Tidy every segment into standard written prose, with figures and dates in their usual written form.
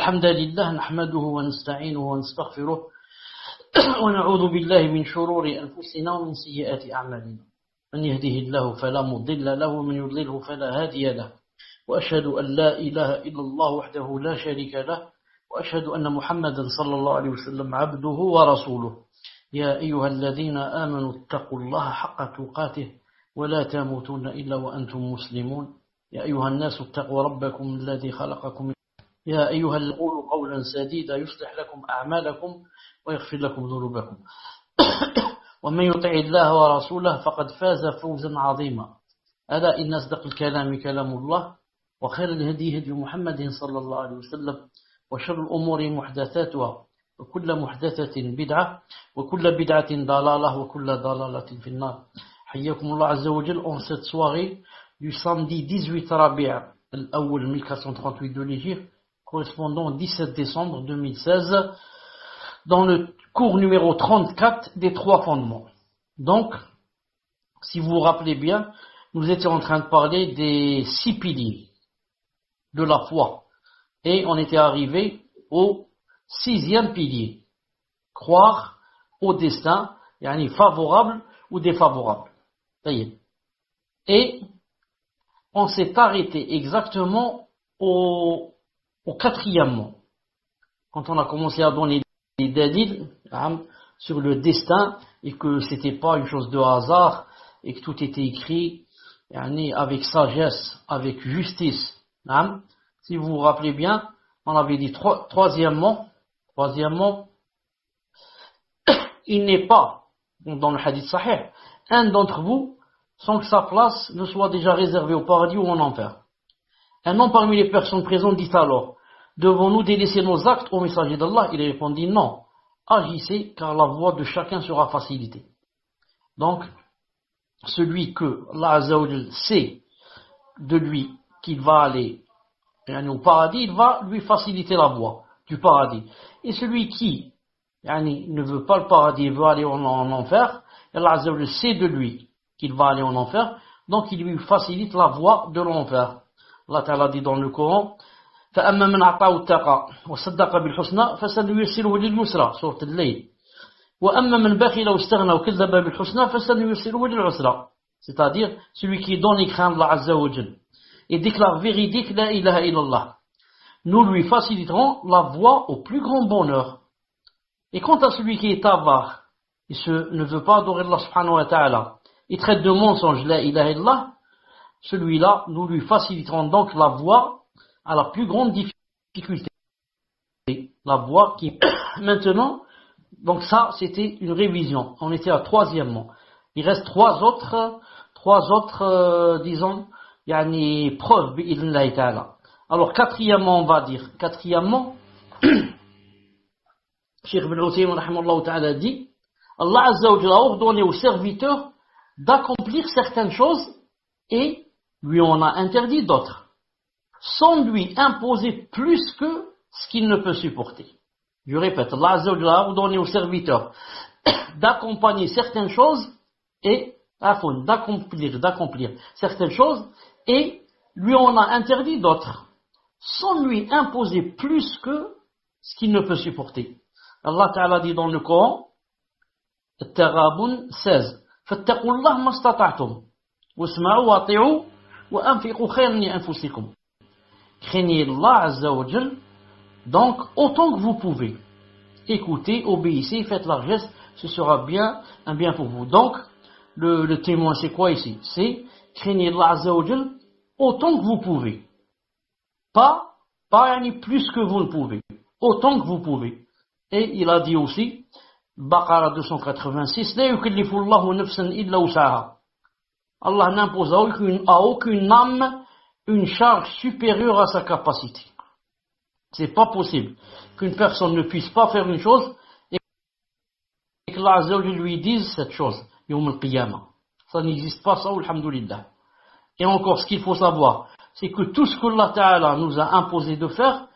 الحمد لله نحمده ونستعينه ونستغفره ونعوذ بالله من شرور أنفسنا ومن سيئات أعمالنا من يهده الله فلا مضل له ومن يضلله فلا هادي له وأشهد أن لا إله إلا الله وحده لا شريك له وأشهد أن محمدا صلى الله عليه وسلم عبده ورسوله يا أيها الذين آمنوا اتقوا الله حق تقاته ولا تموتون إلا وأنتم مسلمون يا أيها الناس اتقوا ربكم الذي خلقكم يا أيها الذين قولوا قولا سديدا يصلح لكم أعمالكم ويغفر لكم ذنوبكم ومن يطع الله ورسوله فقد فاز فوزا عظيما ألا إن أصدق الكلام كلام الله وخير الهدي هدي محمد صلى الله عليه وسلم وشر الأمور محدثاتها وكل محدثة بدعة وكل بدعة ضلالة وكل ضلالة في النار. حياكم الله عز وجل en cette soirée du samedi 18 Rabi' al-Awwal 1438 de l'Hégire, correspondant au 17 décembre 2016, dans le cours numéro 34 des trois fondements. Donc, si vous vous rappelez bien, nous étions en train de parler des 6 piliers de la foi. Et on était arrivé au 6e pilier. Croire au destin, yani favorable ou défavorable. Et on s'est arrêté exactement au 4e. Quand on a commencé à donner des dalils sur le destin et que c'était pas une chose de hasard et que tout était écrit avec sagesse, avec justice. Si vous vous rappelez bien, on avait dit troisièmement, il n'est pas, dans le hadith sahih, un d'entre vous sans que sa place ne soit déjà réservée au paradis ou en enfer. Un homme parmi les personnes présentes dit alors, devons-nous délaisser nos actes au messager d'Allah? Il répondit non, agissez car la voie de chacun sera facilitée. Donc, celui que Allah Azza wa Jal sait de lui qu'il va aller au paradis, il va lui faciliter la voie du paradis. Et celui qui ne veut pas le paradis, il veut aller en enfer, Allah Azza wa Jal sait de lui qu'il va aller en enfer, donc il lui facilite la voie de l'enfer. Allah Ta'ala dit dans le Coran, فَأَمَّا مَنْ أَعْطَى وَاتَّقَى وَصَدَّقَ بِالْحُسْنَى فَسَنُيَسِّرُهُ لِلْيُسْرَى سورة الليل وَأَمَّا مَنْ بَخِلَ وَاسْتَغْنَى وَكَذَّبَ بِالْحُسْنَى فَسَنُيَسِّرُهُ لِلْعُسْرَى. C'est-à-dire celui qui donne et craint Allah Azza wa Jal et déclare véridique la ilaha illallah, nous lui faciliterons la voie au plus grand bonheur. Et quant à celui qui est avare et ne veut pas adorer Allah subhanahu wa ta'ala et traite de mensonge la ilaha illallah, celui-là, nous lui faciliterons donc la voie à la plus grande difficulté. La voie qui... Maintenant, donc ça, c'était une révision. On était à troisièmement. Il reste trois autres, disons, preuves, bi'idhnillahi ta'ala. Alors, quatrièmement, on va dire, Cheikh Ibn Uthaymin, rahimahullah ta'ala, dit, Allah Azza wa Jalla a ordonné aux serviteurs d'accomplir certaines choses et lui en a interdit d'autres, sans lui imposer plus que ce qu'il ne peut supporter. Je répète, Allah Azza wa Jalla a ordonné aux serviteurs d'accompagner certaines choses et d'accomplir certaines choses et lui en a interdit d'autres, sans lui imposer plus que ce qu'il ne peut supporter. Allah Ta'ala dit dans le Coran, At-Taghabun 16, فَاتَّقُوا اللَّهَ مَا اسْتَطَعْتُمْ وَاسْمَعُوا وَأَطِيعُوا وَأَنْفِقُوا خَيْرًا لِأَنفُسِكُمْ. Craignez Allah Azza wa Jal, donc autant que vous pouvez. Écoutez, obéissez, faites largesse, ce sera bien, un bien pour vous. Donc, le témoin c'est quoi ici? C'est craignez Allah Azza wa Jal autant que vous pouvez. Pas plus que vous ne pouvez. Autant que vous pouvez. Et il a dit aussi, Baqara 286, La yukallifu Allahu nafsan illa wus'aha. Allah n'impose à aucune âme une charge supérieure à sa capacité. C'est pas possible qu'une personne ne puisse pas faire une chose et que Allah Azza wa Jalla lui dise cette chose, Yawm al-Qiyamah. Ça n'existe pas, ça, alhamdulillah. Et encore, ce qu'il faut savoir, c'est que tout ce que Allah Ta'ala nous a imposé de faire,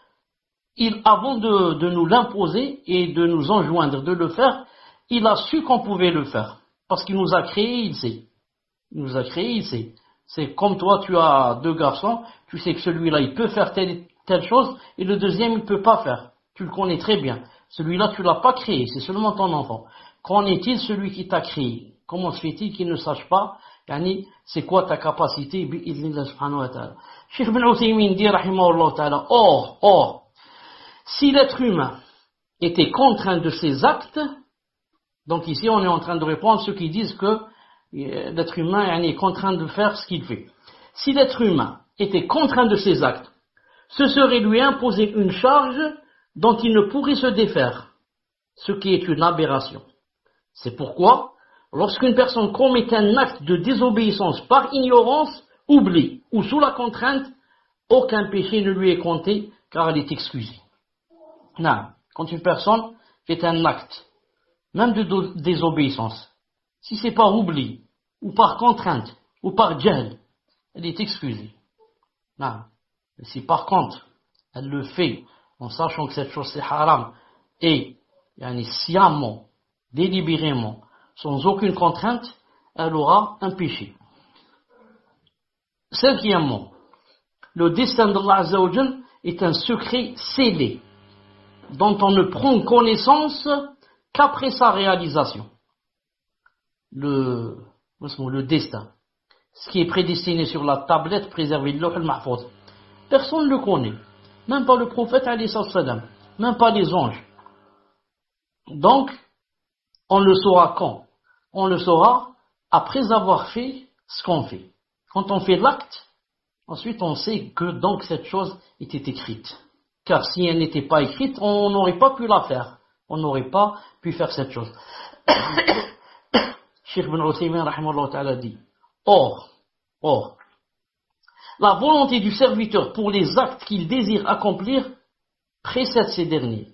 avant de nous l'imposer et de nous enjoindre de le faire, il a su qu'on pouvait le faire. Parce qu'il nous a créé, il sait. C'est comme toi, tu as 2 garçons, tu sais que celui-là, il peut faire telle telle chose, et le deuxième, il ne peut pas faire. Tu le connais très bien. Celui-là, tu ne l'as pas créé, c'est seulement ton enfant. Qu'en est-il celui qui t'a créé? Comment se fait-il qu'il ne sache pas, yani, c'est quoi ta capacité, bi'idhnillah subhanahu wa ta'ala. Cheikh Ibn Uthaymin dit, rahimahullah ta'ala, or, si l'être humain était contraint de ses actes, donc ici on est en train de répondre à ceux qui disent que l'être humain est contraint de faire ce qu'il fait. Si l'être humain était contraint de ses actes, ce serait lui imposer une charge dont il ne pourrait se défaire, ce qui est une aberration. C'est pourquoi, lorsqu'une personne commet un acte de désobéissance par ignorance, oubli ou sous la contrainte, aucun péché ne lui est compté car elle est excusée. Non, quand une personne fait un acte, même de désobéissance, si c'est par oubli, ou par contrainte, ou par jahl, elle est excusée. Non. Si par contre, elle le fait en sachant que cette chose c'est haram, et sciemment, délibérément, sans aucune contrainte, elle aura un péché. Cinquièmement, le destin d'Allah Azza wa Jal est un secret scellé, dont on ne prend connaissance qu'après sa réalisation. Le destin, ce qui est prédestiné sur la tablette préservée de Lawh al-Mahfouz, personne ne le connaît, même pas le prophète alayhi salam, même pas les anges. Donc, on le saura quand? On le saura après avoir fait ce qu'on fait. Quand on fait l'acte, ensuite on sait que donc cette chose était écrite. Car si elle n'était pas écrite, on n'aurait pas pu la faire. On n'aurait pas pu faire cette chose. Cheikh Ibn Uthaymin rahimahullah ta'ala dit, or, la volonté du serviteur pour les actes qu'il désire accomplir précède ces derniers.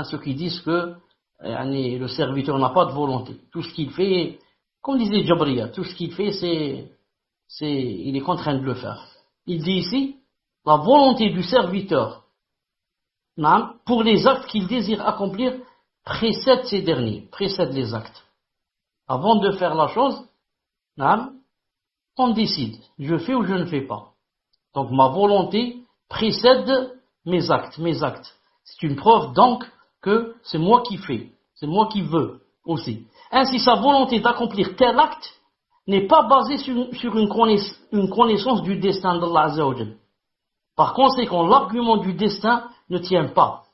Ceux qui disent que le serviteur n'a pas de volonté. Tout ce qu'il fait, comme disait Jabriya, tout ce qu'il fait, il est contraint de le faire. Il dit ici, la volonté du serviteur pour les actes qu'il désire accomplir précède ces derniers, précède les actes. Avant de faire la chose, on décide, je fais ou je ne fais pas. Donc ma volonté précède mes actes. C'est une preuve donc que c'est moi qui fais, c'est moi qui veux aussi. Ainsi sa volonté d'accomplir tel acte n'est pas basée sur une connaissance du destin d'Allah Azza wa Jal. Par conséquent, l'argument du destin ne tient pas,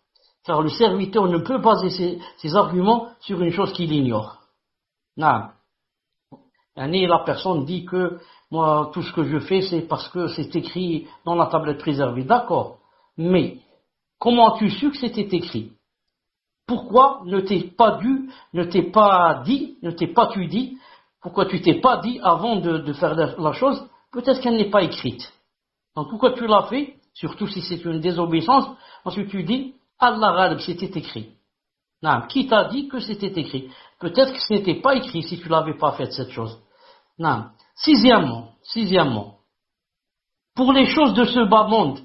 car le serviteur ne peut baser ses arguments sur une chose qu'il ignore. Non. La personne dit que moi, tout ce que je fais, c'est parce que c'est écrit dans la tablette préservée. D'accord. Mais, comment as-tu su que c'était écrit? Pourquoi ne t'es pas dit, pourquoi tu t'es pas dit avant de faire la chose, peut-être qu'elle n'est pas écrite. Donc pourquoi tu l'as fait, surtout si c'est une désobéissance, ensuite tu dis, Allah Ghalib, c'était écrit. Non, qui t'a dit que c'était écrit? Peut-être que ce n'était pas écrit si tu l'avais pas fait cette chose. Non. Sixièmement, pour les choses de ce bas monde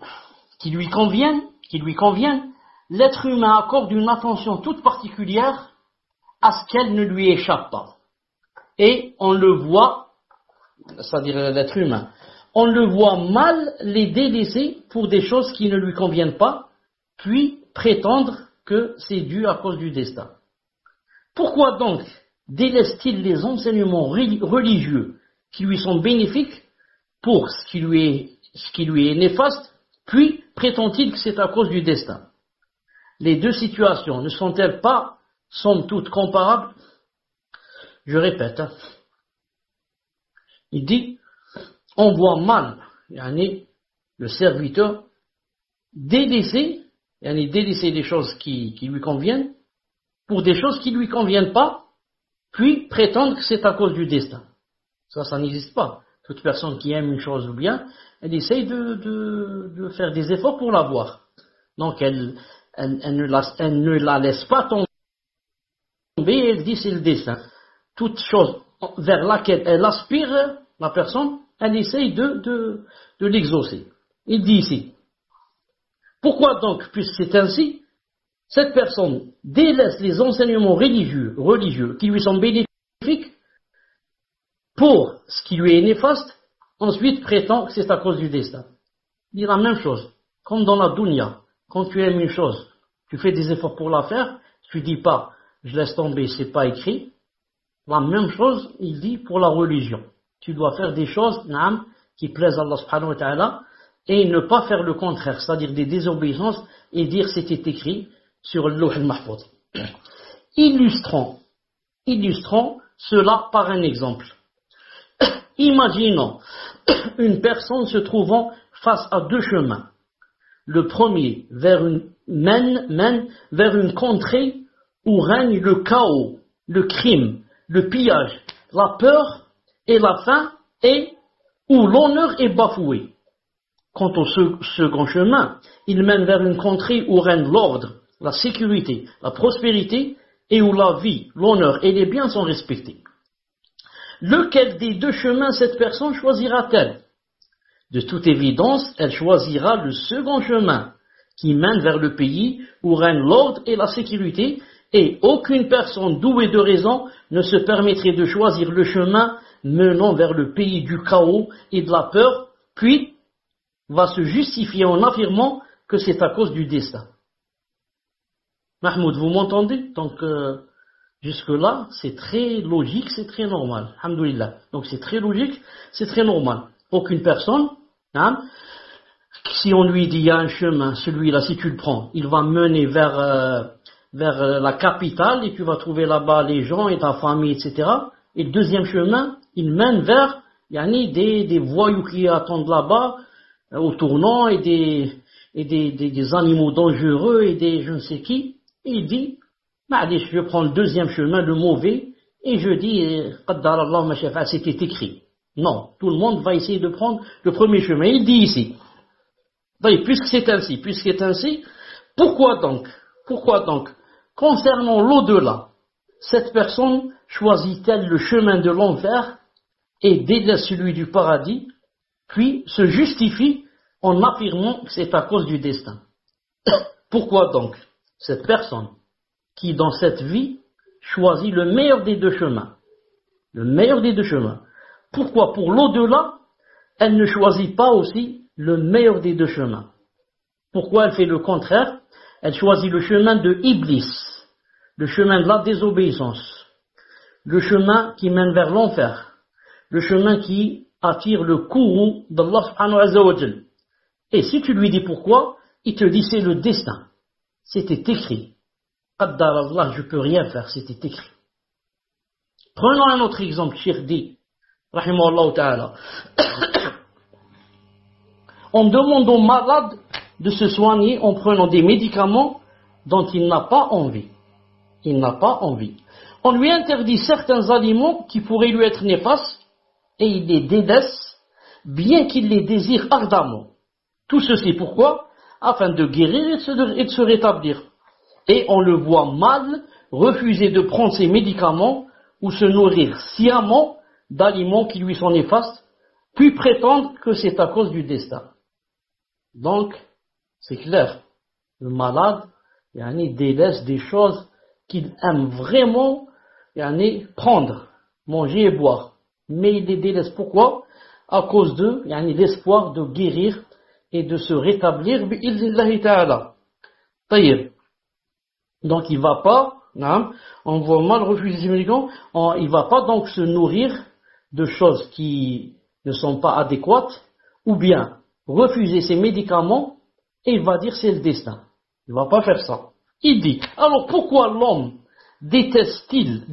qui lui conviennent, l'être humain accorde une attention toute particulière à ce qu'elle ne lui échappe pas. Et on le voit, c'est-à-dire l'être humain, on le voit mal les délaisser pour des choses qui ne lui conviennent pas, puis prétendre que c'est dû à cause du destin. Pourquoi donc délaisse-t-il les enseignements religieux qui lui sont bénéfiques pour ce qui lui est néfaste, puis prétend-il que c'est à cause du destin? Les deux situations ne sont-elles pas, somme toute, comparables? Je répète. Il dit, on voit mal le serviteur délaisser les choses qui lui conviennent pour des choses qui ne lui conviennent pas, puis prétendre que c'est à cause du destin. Ça n'existe pas. Toute personne qui aime une chose ou bien, elle essaye de faire des efforts pour l'avoir. Donc elle ne la laisse pas tomber, elle dit c'est le destin. Toute chose vers laquelle elle aspire, la personne, elle essaye de l'exaucer. Il dit ici, pourquoi donc, puisque c'est ainsi, cette personne délaisse les enseignements religieux qui lui sont bénéfiques pour ce qui lui est néfaste, ensuite prétend que c'est à cause du destin. dit la même chose. Comme dans la dunya, quand tu aimes une chose, tu fais des efforts pour la faire, tu dis pas, je laisse tomber, c'est pas écrit. La même chose, il dit pour la religion. Tu dois faire des choses, qui plaisent à Allah subhanahu wa ta'ala, et ne pas faire le contraire, c'est-à-dire des désobéissances, et dire c'était écrit sur le Lawh al-Mahfouz. Illustrons cela par un exemple. Imaginons une personne se trouvant face à deux chemins. Le premier mène vers une contrée où règne le chaos, le crime, le pillage, la peur et la faim, et où l'honneur est bafoué. Quant au second chemin, il mène vers une contrée où règne l'ordre, la sécurité, la prospérité, et où la vie, l'honneur et les biens sont respectés. Lequel des deux chemins cette personne choisira-t-elle? De toute évidence, elle choisira le second chemin, qui mène vers le pays où règne l'ordre et la sécurité, et aucune personne douée de raison ne se permettrait de choisir le chemin menant vers le pays du chaos et de la peur, puis va se justifier en affirmant que c'est à cause du destin. Mahmoud, vous m'entendez? Donc, jusque-là, c'est très logique, c'est très normal. Alhamdoulilah. Donc, c'est très logique, c'est très normal. Aucune personne, si on lui dit il y a un chemin, celui-là, si tu le prends, il va mener vers la capitale et tu vas trouver là-bas les gens et ta famille, etc. Et le deuxième chemin, il mène vers des voyous qui attendent là-bas au tournant et des animaux dangereux et des je ne sais qui. Et il dit, je prends le deuxième chemin, le mauvais, et je dis, Qaddar Allah ma shafa'a, c'était écrit. Non, tout le monde va essayer de prendre le premier chemin. Il dit ici, puisque c'est ainsi, pourquoi donc, concernant l'au-delà, cette personne choisit-elle le chemin de l'enfer et délaisse celui du paradis, puis se justifie en affirmant que c'est à cause du destin? Pourquoi donc cette personne qui dans cette vie choisit le meilleur des deux chemins, pourquoi pour l'au-delà elle ne choisit pas aussi le meilleur des deux chemins? Pourquoi elle fait le contraire? Elle choisit le chemin de Iblis, le chemin de la désobéissance, le chemin qui mène vers l'enfer, le chemin qui attire le courroux d'Allah subhanahu wa ta'ala. Et si tu lui dis pourquoi, il te dit c'est le destin. C'était écrit. Qaddar Allah, je peux rien faire, c'était écrit. Prenons un autre exemple, Cheikh dit, rahimahullah ta'ala. On demande au malade de se soigner en prenant des médicaments dont il n'a pas envie. On lui interdit certains aliments qui pourraient lui être néfastes et il les délaisse, bien qu'il les désire ardemment. Tout ceci pourquoi? Afin de guérir et de se rétablir. Et on le voit mal refuser de prendre ses médicaments ou se nourrir sciemment d'aliments qui lui sont néfastes, puis prétendre que c'est à cause du destin. Donc, c'est clair, le malade délaisse des choses qu'il aime vraiment prendre, manger et boire. Mais il les délaisse pourquoi? À cause de l'espoir de guérir et de se rétablir bi'idhnillahi ta'ala. Taïb. Donc il va pas, on voit mal refuser ses médicaments, il va pas donc se nourrir de choses qui ne sont pas adéquates, ou bien refuser ses médicaments et il va dire c'est le destin. Il va pas faire ça. Il dit, alors pourquoi l'homme délaisse-t-il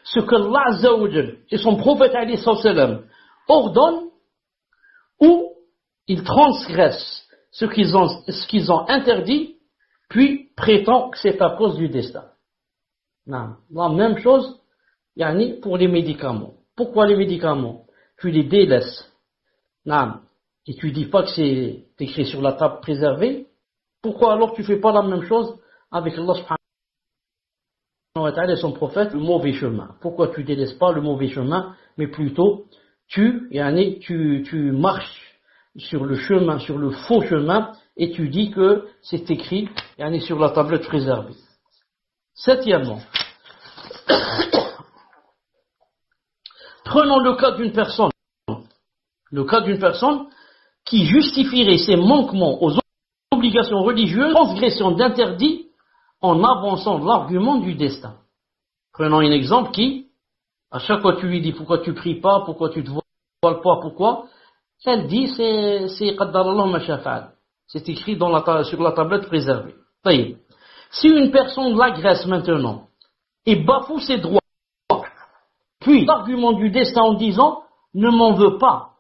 ce que Allah Azza wa Jal et son prophète alayhi sallam ordonnent, ou il transgresse ce qu'ils ont interdit, puis prétend que c'est à cause du destin. Non. La même chose pour les médicaments. Pourquoi les médicaments? Tu les délaisses. Non. Et tu dis pas que c'est écrit sur la table préservée. Pourquoi alors tu fais pas la même chose avec Allah subhanahu wa ta'ala et son prophète, le mauvais chemin? Pourquoi tu délaisses pas le mauvais chemin, mais plutôt tu marches sur le chemin, sur le faux chemin, et tu dis que c'est écrit sur la tablette préservée. Septièmement, prenons le cas d'une personne qui justifierait ses manquements aux obligations religieuses, transgression d'interdit en avançant l'argument du destin. Prenons un exemple qui, à chaque fois tu lui dis pourquoi tu pries pas, pourquoi tu te voiles pas, pourquoi, elle dit c'est qaddarallah ma shafa'al. C'est écrit sur la tablette préservée. Si une personne l'agresse maintenant et bafoue ses droits, puis l'argument du destin en disant ne m'en veux pas,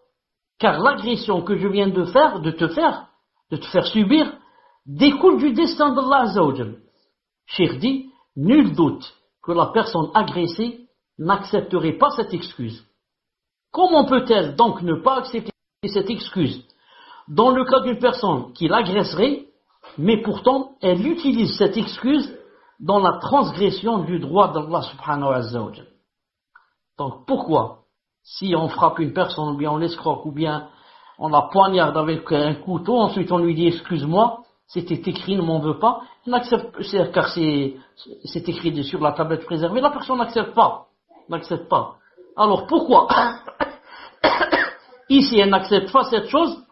car l'agression que je viens de te faire subir, découle du destin d'Allah Azza wa Jal. Cheikh dit, nul doute que la personne agressée n'accepterait pas cette excuse. Comment peut-elle donc ne pas accepter cette excuse dans le cas d'une personne qui l'agresserait, mais pourtant elle utilise cette excuse dans la transgression du droit d'Allah subhanahu wa ta'ala. Donc pourquoi, si on frappe une personne, ou bien on l'escroque, ou bien on la poignarde avec un couteau, ensuite on lui dit excuse-moi, c'était écrit, ne m'en veut pas, il n'accepte, car c'est écrit sur la tablette préservée, la personne n'accepte pas. Alors pourquoi ici elle n'accepte pas cette chose,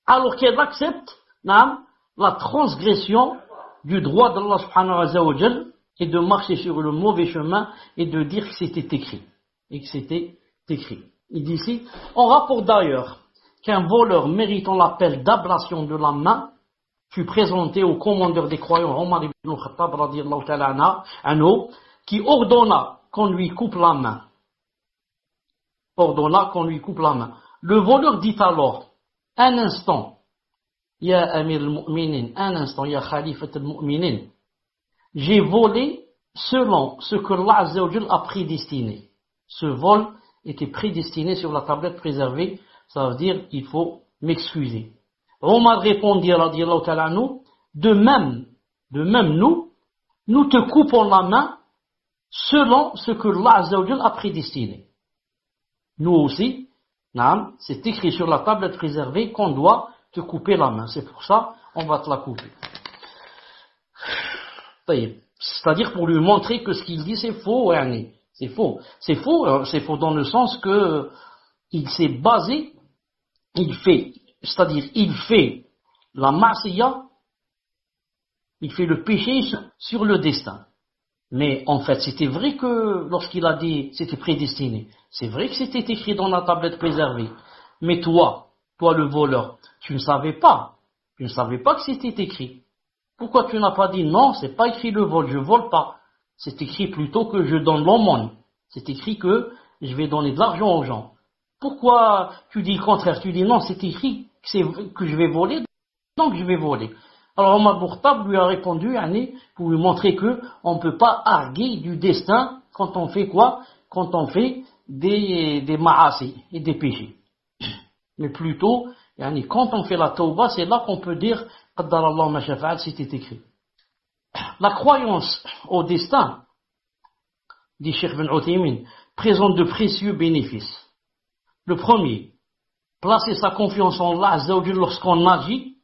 alors qu'elle accepte la transgression du droit d'Allah subhanahu wa ta'ala et de marcher sur le mauvais chemin et de dire que c'était écrit. Il dit ici, on rapporte d'ailleurs qu'un voleur méritant l'appel d'ablation de la main fut présenté au commandeur des croyants Omar ibn Khattab radiyallahu ta'ala anhu, qui ordonna qu'on lui coupe la main. Le voleur dit alors, un instant, ya Amir al-Mu'minin, un instant, ya Khalifat al-Mu'minin, j'ai volé selon ce que Allah Azza wa Jal a prédestiné. Ce vol était prédestiné sur la tablette préservée, ça veut dire qu'il faut m'excuser. Omar répondit radiyallahu ta'ala anhu, de même nous te coupons la main selon ce que Allah Azza wa Jal a prédestiné. Nous aussi, c'est écrit sur la tablette préservée qu'on doit te couper la main. C'est pour ça, on va te la couper. C'est-à-dire pour lui montrer que ce qu'il dit c'est faux. C'est faux. C'est faux dans le sens que il s'est basé, il fait la ma'siya, il fait le péché sur le destin. Mais en fait, c'était vrai que lorsqu'il a dit c'était prédestiné, c'est vrai que c'était écrit dans la tablette préservée. Mais toi le voleur, tu ne savais pas que c'était écrit. Pourquoi tu n'as pas dit non, c'est pas écrit le vol, je vole pas. C'est écrit plutôt que je donne l'aumône. C'est écrit que je vais donner de l'argent aux gens. Pourquoi tu dis le contraire? Tu dis non, c'est écrit que je vais voler, donc je vais voler. Alors Omar ibn Khattab lui a répondu, pour lui montrer que on ne peut pas arguer du destin quand on fait quoi? Quand on fait des ma'asi et des péchés. Mais plutôt, quand on fait la tawbah, c'est là qu'on peut dire qaddarallahu ma shafa'al, c'était écrit. La croyance au destin, dit Cheikh Ibn Uthaymin, présente de précieux bénéfices. Le premier, placer sa confiance en Allah Azza wa Jalla lorsqu'on agit,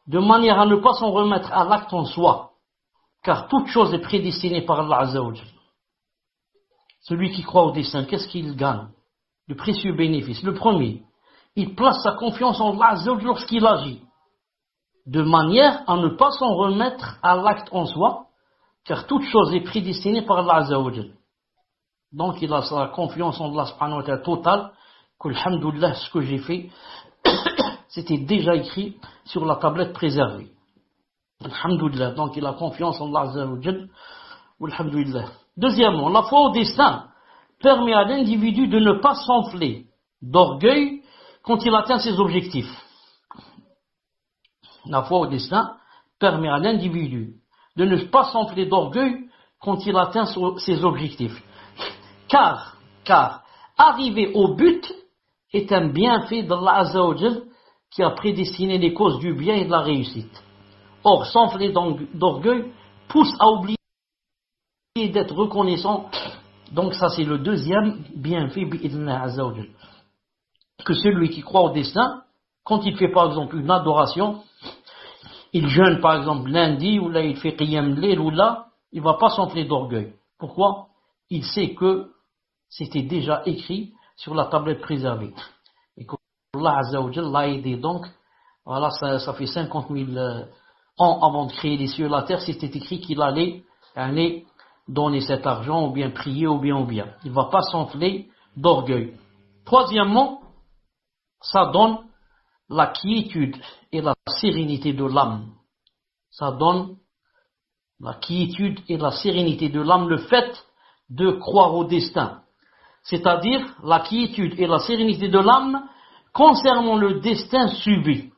de manière à ne pas s'en remettre à l'acte en soi, car toute chose est prédestinée par Allah Azza wa Jalla. Celui qui croit au destin, qu'est-ce qu'il gagne? De précieux bénéfices. Le premier, il place sa confiance en Allah Azza wa Jalla lorsqu'il agit, de manière à ne pas s'en remettre à l'acte en soi, car toute chose est prédestinée par Allah Azza wa Jalla. Donc il a sa confiance en Allah subhanahu wa ta'ala totale, que alhamdoulilah, ce que j'ai fait, c'était déjà écrit sur la tablette préservée. Alhamdoulilah, donc il a confiance en Allah Azza wa Jalla, alhamdoulilah. Deuxièmement, la foi au destin permet à l'individu de ne pas s'enfler d'orgueil quand il atteint ses objectifs. La foi au destin permet à l'individu de ne pas s'enfler d'orgueil quand il atteint ses objectifs. Car arriver au but est un bienfait d'Allah Azza wa Jal qui a prédestiné les causes du bien et de la réussite. Or, s'enfler d'orgueil pousse à oublier d'être reconnaissant. Donc ça c'est le deuxième bienfait bi'idhnillah Azza wa Jal. Que celui qui croit au destin, quand il fait par exemple une adoration, il jeûne par exemple lundi, ou là il fait qiyam layl, ou là, il ne va pas s'enfler d'orgueil. Pourquoi? Il sait que c'était déjà écrit sur la tablette préservée. Et Allah Azza wa Jal l'a aidé. Donc, voilà, ça fait 50 000 ans avant de créer les cieux et la terre, c'était écrit qu'il allait donner cet argent, ou bien prier, ou bien. Il ne va pas s'enfler d'orgueil. Troisièmement, ça donne la quiétude et la sérénité de l'âme. Ça donne la quiétude et la sérénité de l'âme, le fait de croire au destin. C'est-à-dire la quiétude et la sérénité de l'âme concernant le destin subi.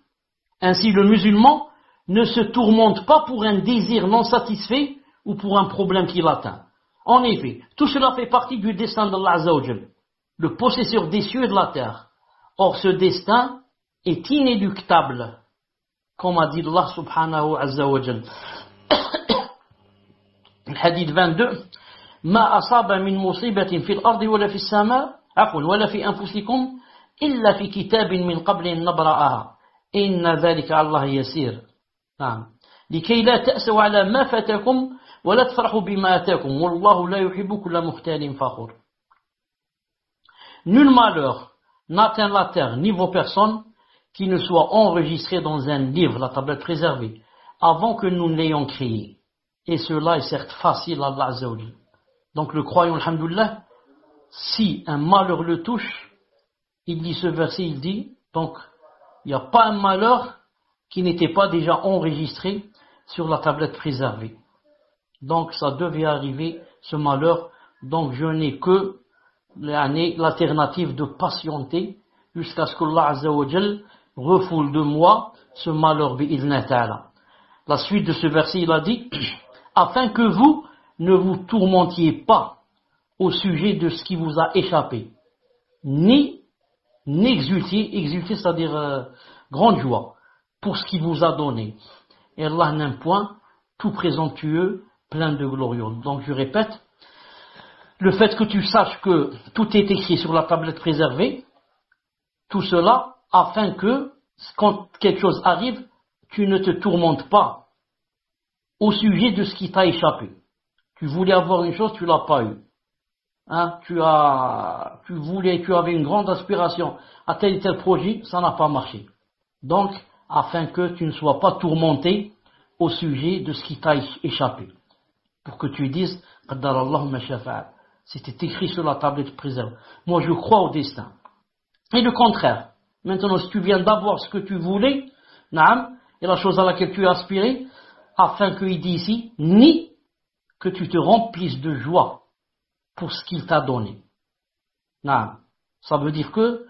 Ainsi, le musulman ne se tourmente pas pour un désir non satisfait ou pour un problème qu'il atteint. En effet, tout cela fait partie du destin d'Allah Azza wa Jal, le possesseur des cieux et de la terre. Or, ce destin est inéluctable, comme a dit Allah subhanahu azza wa jal. Hadith 22. ما أصاب من مصيبة في الأرض ولا في السماء ولا في أنفسكم إلا في كتاب من قبل أن نبرأها إن ذلك على الله يسير. نعم. لكي لا تأسوا على ما فاتكم ولا تفرحوا بما أتاكم والله لا يحب كل مختال فخور. Nul malheur n'atteint la terre ni vos personnes qui ne soit enregistré dans un livre, la tablette préservée, avant que nous ne l'ayons créé. Et cela est certes facile à Allah Azza wa Jal. Donc le croyant, alhamdoulilah, si un malheur le touche, il dit ce verset, il dit, donc il n'y a pas un malheur qui n'était pas déjà enregistré sur la tablette préservée. Donc ça devait arriver, ce malheur, donc je n'ai que l'alternative de patienter jusqu'à ce qu'Allah Azza wa Jal refoule de moi ce malheur bi'idhna ta'ala. La suite de ce verset, il a dit, afin que vous ne vous tourmentiez pas au sujet de ce qui vous a échappé, ni n'exultiez, c'est-à-dire grande joie, pour ce qui vous a donné. Et Allah n'aime point tout présomptueux, plein de glorieux. Donc je répète, le fait que tu saches que tout est écrit sur la tablette préservée, tout cela, afin que, quand quelque chose arrive, tu ne te tourmentes pas au sujet de ce qui t'a échappé. Tu voulais avoir une chose, tu l'as pas eu. Hein, tu avais une grande aspiration à tel et tel projet, ça n'a pas marché. Donc, afin que tu ne sois pas tourmenté au sujet de ce qui t'a échappé. Pour que tu dises, Qaddarallahu ma shafa'a. C'était écrit sur la tablette préservée. Moi, je crois au destin. Et le contraire. Maintenant, si tu viens d'avoir ce que tu voulais, naam, et la chose à laquelle tu as aspiré, afin qu'il dit ici, ni que tu te remplisses de joie pour ce qu'il t'a donné. Naam. Ça veut dire que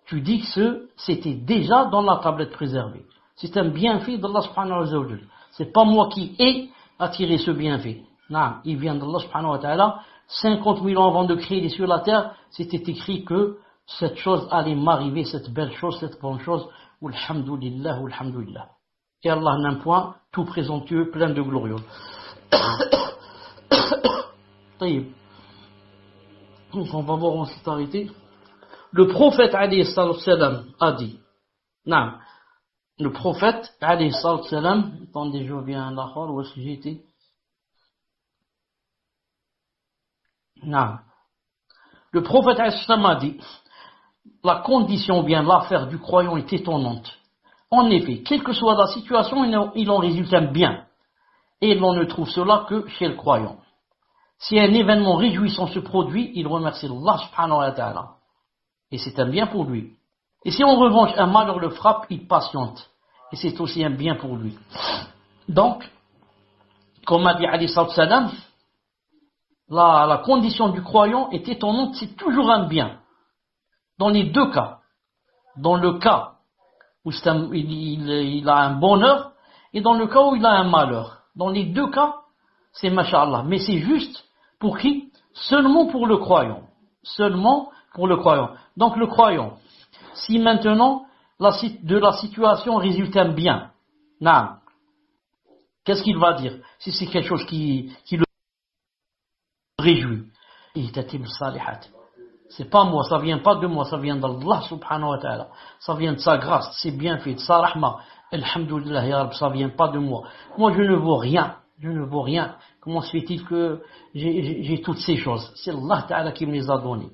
tu dis que c'était déjà dans la tablette préservée. C'est un bienfait d'Allah subhanahu wa ta'ala. C'est pas moi qui ai attiré ce bienfait. Naam. Il vient d'Allah subhanahu wa ta'ala. 50 000 ans avant de créer les cieux et la terre, c'était écrit que cette chose allait m'arriver, cette belle chose, cette bonne chose. Alhamdulillah, alhamdulillah. Et Allah n'aime point tout présomptueux, plein de glorieux. Donc on va voir en s'est arrêté. Le prophète alayhi salam a dit, non, le prophète alayhi salam, attendez, je reviens là, où est-ce que j'ai été? Non. Le prophète alayhi salam a dit, la condition ou bien l'affaire du croyant est étonnante. En effet, quelle que soit la situation, il en résulte un bien. Et l'on ne trouve cela que chez le croyant. Si un événement réjouissant se produit, il remercie Allah subhanahu wa ta'ala. Et c'est un bien pour lui. Et si en revanche un malheur le frappe, il patiente. Et c'est aussi un bien pour lui. Donc, comme a dit alayhi salam, la condition du croyant est étonnante, c'est toujours un bien. Dans les deux cas. Dans le cas où il a un bonheur, et dans le cas où il a un malheur. Dans les deux cas, c'est masha'Allah. Mais c'est juste pour qui? Seulement pour le croyant. Seulement pour le croyant. Donc le croyant, si maintenant de la situation résulte un bien, qu'est-ce qu'il va dire? Si c'est quelque chose qui le réjouit, c'est pas moi, ça vient pas de moi, ça vient d'Allah subhanahu wa ta'ala. Ça vient de sa grâce, c'est bien fait, de sa rahma. Alhamdulillah ya Rab, ça vient pas de moi. Moi je ne vaux rien, je ne vaux rien. Comment se fait-il que j'ai toutes ces choses? C'est Allah ta'ala qui me les a données.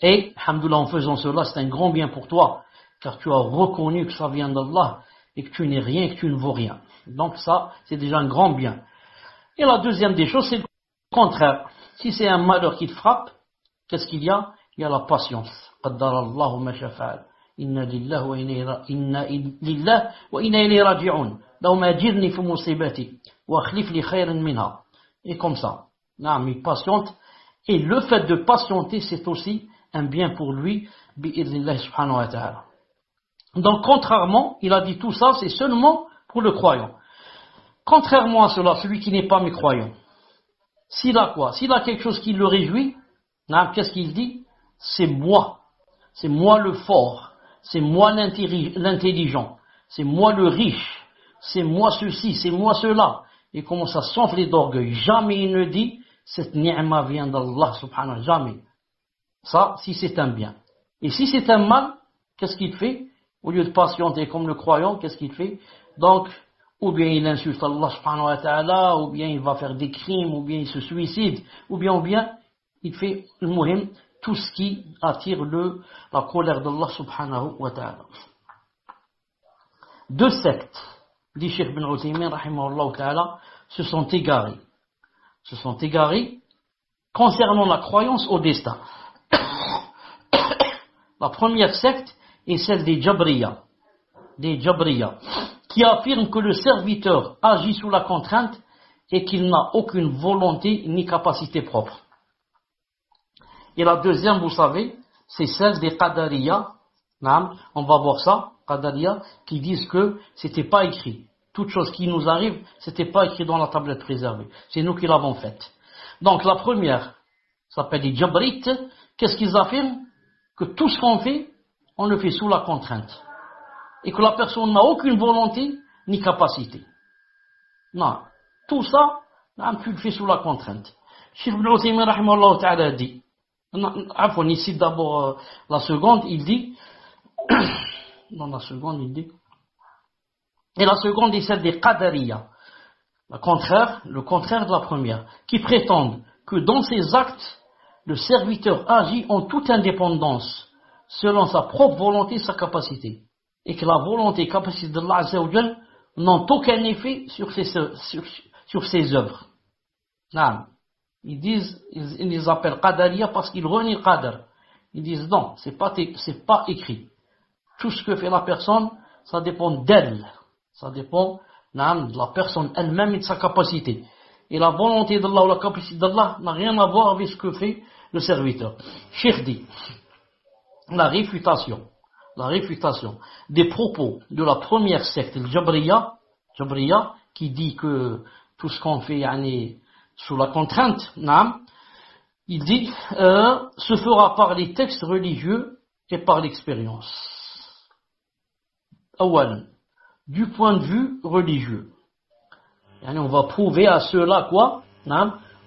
Et, alhamdulillah, en faisant cela, c'est un grand bien pour toi. car tu as reconnu que ça vient d'Allah et que tu n'es rien, que tu ne vaux rien. Donc ça, c'est déjà un grand bien. Et la deuxième des choses, c'est le contraire. Si c'est un malheur qui te frappe, qu'est-ce qu'il y a? Il y a la patience. Qaddarallahu ma shafa'al. Inna lillahi wa inna ilayhi raji'un. Lahumma ajirni fi musibati wa akhlif li khayran minha. Et comme ça. Non, il patiente. Et le fait de patienter, c'est aussi un bien pour lui, bi'idhnillah subhanahu wa ta'ala. Donc, contrairement, il a dit tout ça, c'est seulement pour le croyant. Contrairement à cela, celui qui n'est pas mécroyant, s'il a quoi? S'il a quelque chose qui le réjouit, qu'est-ce qu'il dit? C'est moi le fort, c'est moi l'intelligent, c'est moi le riche, c'est moi ceci, c'est moi cela. Et commence à s'enfler d'orgueil. Jamais il ne dit, cette ni'ma vient d'Allah subhanahu wa ta'ala, jamais. Ça, si c'est un bien. Et si c'est un mal, qu'est-ce qu'il fait? Au lieu de patienter comme le croyant, qu'est-ce qu'il fait? Donc, ou bien il insulte Allah subhanahu wa ta'ala, ou bien il va faire des crimes, ou bien il se suicide, ou bien il fait le muhim, tout ce qui attire la colère d'Allah subhanahu wa ta'ala. Deux sectes, dit Cheikh Ibn Uthaymin rahimahullah ta'ala, se sont égarés concernant la croyance au destin. La première secte est celle des Jabriya, qui affirment que le serviteur agit sous la contrainte et qu'il n'a aucune volonté ni capacité propre. Et la deuxième, vous savez, c'est celle des Qadariya, on va voir ça, Qadariya, qui disent que c'était pas écrit. Toute chose qui nous arrive, c'était pas écrit dans la tablette préservée. C'est nous qui l'avons faite. Donc la première s'appelle les Jabrites. Qu'est-ce qu'ils affirment? Que tout ce qu'on fait, on le fait sous la contrainte. Et que la personne n'a aucune volonté ni capacité. Non. Tout ça, tu le fais sous la contrainte. Cheikh Ibn Uthaymin rahimahullah ta'ala dit, il cite d'abord la seconde, il dit, dans la seconde il dit, et la seconde est celle des Qadariya, le contraire de la première, qui prétendent que dans ses actes, le serviteur agit en toute indépendance, selon sa propre volonté et sa capacité, et que la volonté et capacité d'Allah Azza wa Jal n'ont aucun effet sur ses œuvres. Ils disent, ils les appellent Qadariya parce qu'ils renient le Qadar. Ils disent non, c'est pas écrit. Tout ce que fait la personne, ça dépend d'elle. Ça dépend de la personne elle-même et de sa capacité. Et la volonté d'Allah ou la capacité d'Allah n'a rien à voir avec ce que fait le serviteur. Cheikh dit, la réfutation des propos de la première secte, le Jabriya, qui dit que tout ce qu'on fait sous la contrainte, il dit, se fera par les textes religieux et par l'expérience. Awal, du point de vue religieux. On va prouver à ceux-là quoi?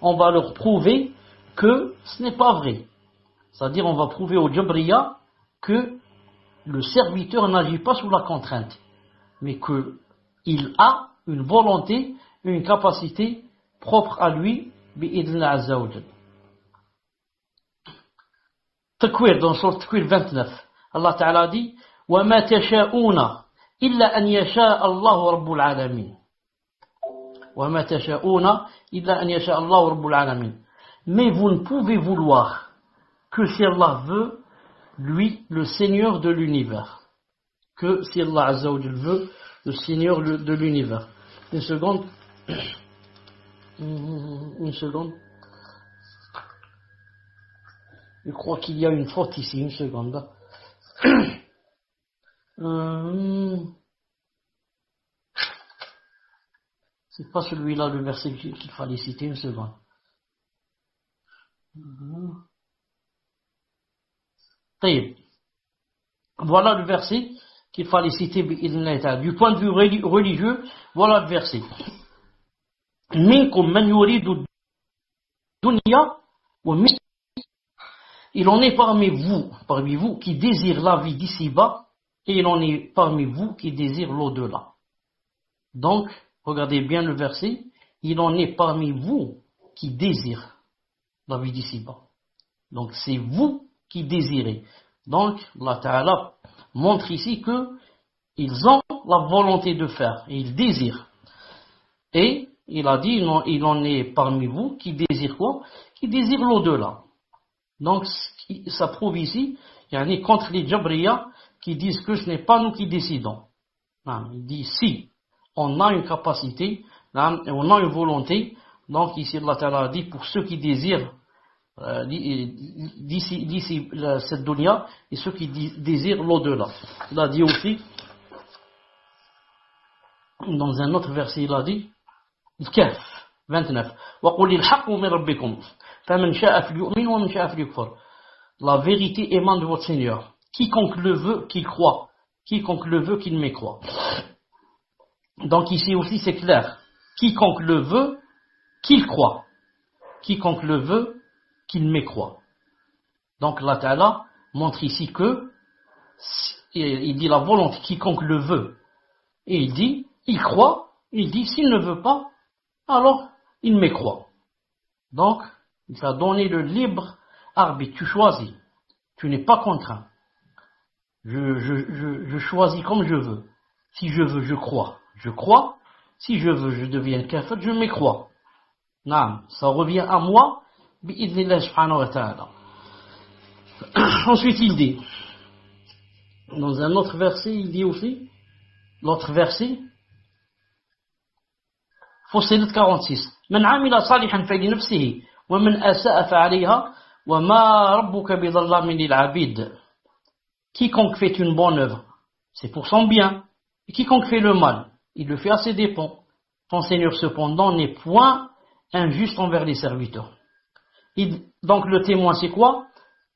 On va leur prouver que ce n'est pas vrai. C'est-à-dire, on va prouver au Jabriya que le serviteur n'agit pas sous la contrainte, mais qu'il a une volonté, une capacité propre à lui, bi'idhnillah azza wa jal. Takwir, dans le Takwir 29, Allah Ta'ala dit, وَمَا تَشَاءُونَ إِلَّا أَنْ يَشَاءَ اللَّهُ رَبُّ الْعَالَمِينَ. وَمَا تَشَاءُونَ إِلَّا أَنْ يَشَاءَ اللَّهُ رَبُّ الْعَالَمِينَ. Mais vous ne pouvez vouloir que si Allah veut, lui, le Seigneur de l'univers. Que si Allah Azza wa Jal veut, le Seigneur de l'univers. Une seconde. Je crois qu'il y a une faute ici. Une seconde. C'est pas celui-là le verset qu'il fallait citer. Une seconde. Voilà le verset qu'il fallait citer du point de vue religieux. Voilà le verset. Minkum man yuridu dunya wa mis. Il en est parmi vous qui désirent la vie d'ici-bas, et il en est parmi vous qui désirent l'au-delà. Donc, regardez bien le verset. Il en est parmi vous qui désirent la vie d'ici-bas. Donc, c'est vous qui désirez. Donc, Allah Ta'ala montre ici que ils ont la volonté de faire, et ils désirent. Et il a dit, non, il en est parmi vous qui désirent quoi? Qui désirent l'au-delà. Donc ça prouve ici, il y en a contre les Jabriya qui disent que ce n'est pas nous qui décidons. Non, il dit si on a une capacité, non, et on a une volonté, donc ici Allah Ta'ala a dit pour ceux qui désirent d'ici cette dunya et ceux qui désirent l'au-delà. Il a dit aussi, dans un autre verset, il a dit, Al-Kahf 29, وَقُلِ الْحَقُّ مِنْ رَبِّكُمْ فَمَنْ شَاءَ فَلْيُؤْمِنْ وَمَنْ شَاءَ فَلْيَكْفُرْ. La vérité émane de votre Seigneur. Quiconque le veut, qu'il croit. Quiconque le veut, qu'il mécroit. Donc ici aussi c'est clair. Quiconque le veut, qu'il croit. Quiconque le veut, qu'il mécroit. Donc Allah Ta'ala montre ici que, il dit la volonté, quiconque le veut. Et il dit, il croit, il dit s'il ne veut pas, alors il mécroit. Donc, il t'a donné le libre arbitre, tu choisis. Tu n'es pas contraint. Je choisis comme je veux. Si je veux, je crois. Je crois. Si je veux, je deviens kafir, je mécrois. Non, ça revient à moi. Bi'idhnillah subhanahu wa ta'ala. Ensuite, il dit, dans un autre verset, il dit aussi, l'autre verset, Fussilat 46. Man amila salihan fali nafsihi, wa man asa'a fa'alayha, wa ma rabbuka bidhallamin lil 'abid. Quiconque fait une bonne œuvre, c'est pour son bien. Et quiconque fait le mal, il le fait à ses dépens. Ton Seigneur cependant n'est point injuste envers les serviteurs. Donc le témoin c'est quoi?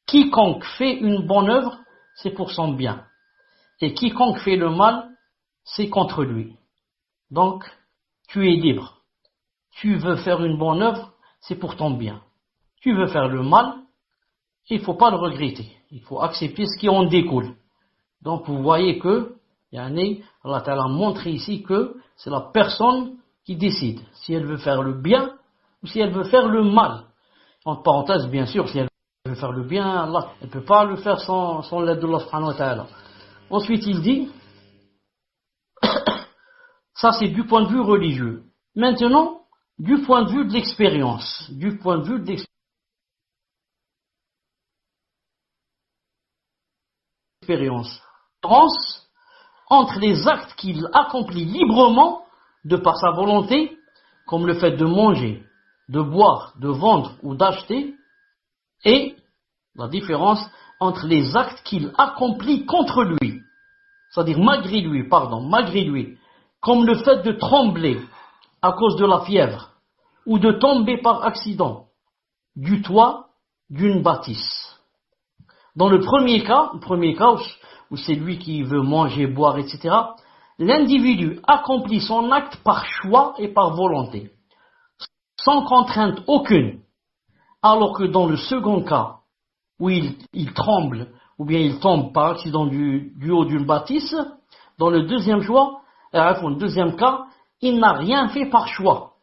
Quiconque fait une bonne œuvre, c'est pour son bien. Et quiconque fait le mal, c'est contre lui. Donc, tu es libre. Tu veux faire une bonne œuvre, c'est pour ton bien. Tu veux faire le mal, il ne faut pas le regretter. Il faut accepter ce qui en découle. Donc vous voyez que, Allah Ta'ala montre ici que c'est la personne qui décide si elle veut faire le bien ou si elle veut faire le mal. Entre parenthèses, bien sûr, si elle veut faire le bien, Allah, elle ne peut pas le faire sans l'aide de Allah subhanahu wa ta'ala. Ensuite, il dit, ça c'est du point de vue religieux. Maintenant, du point de vue de l'expérience, entre les actes qu'il accomplit librement de par sa volonté, comme le fait de manger, de boire, de vendre ou d'acheter, et la différence entre les actes qu'il accomplit contre lui, c'est-à-dire malgré lui, comme le fait de trembler à cause de la fièvre, ou de tomber par accident du toit d'une bâtisse. Dans le premier cas où c'est lui qui veut manger, boire, etc., l'individu accomplit son acte par choix et par volonté, sans contrainte aucune, alors que dans le second cas, où il tremble, ou bien il tombe par accident du haut d'une bâtisse, dans le deuxième cas, il n'a rien fait par choix.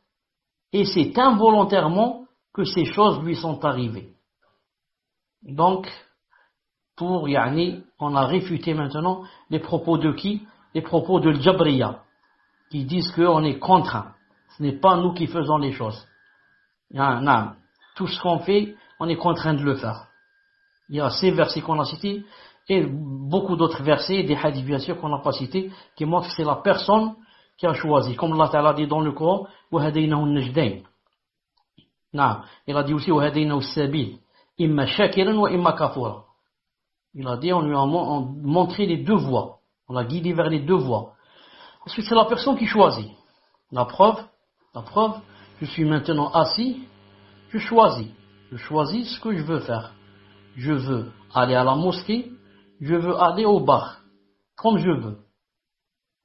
Et c'est involontairement que ces choses lui sont arrivées. Donc, on a réfuté maintenant les propos de qui? Les propos de l'Jabriya, qui disent qu'on est contraint. Ce n'est pas nous qui faisons les choses. Non. Tout ce qu'on fait, on est contraint de le faire. Il y a ces versets qu'on a cités, et beaucoup d'autres versets, des hadiths bien sûr qu'on n'a pas cités, qui montrent que c'est la personne qui a choisi. Comme Allah Ta'ala dit dans le Coran, وَهَدَيْنَهُ النَّجْدَيْنِ. Il a dit aussi وَهَدَيْنَهُ السَّبِيلِ إِمَّا شَاكِرًا وَإِمَّا كَفُورًا. Il a dit, on lui a montré les deux voies. On l'a guidé vers les deux voies. Ensuite, c'est la personne qui choisit. La preuve, je suis maintenant assis, je choisis ce que je veux faire. Je veux aller à la mosquée, je veux aller au bar, comme je veux.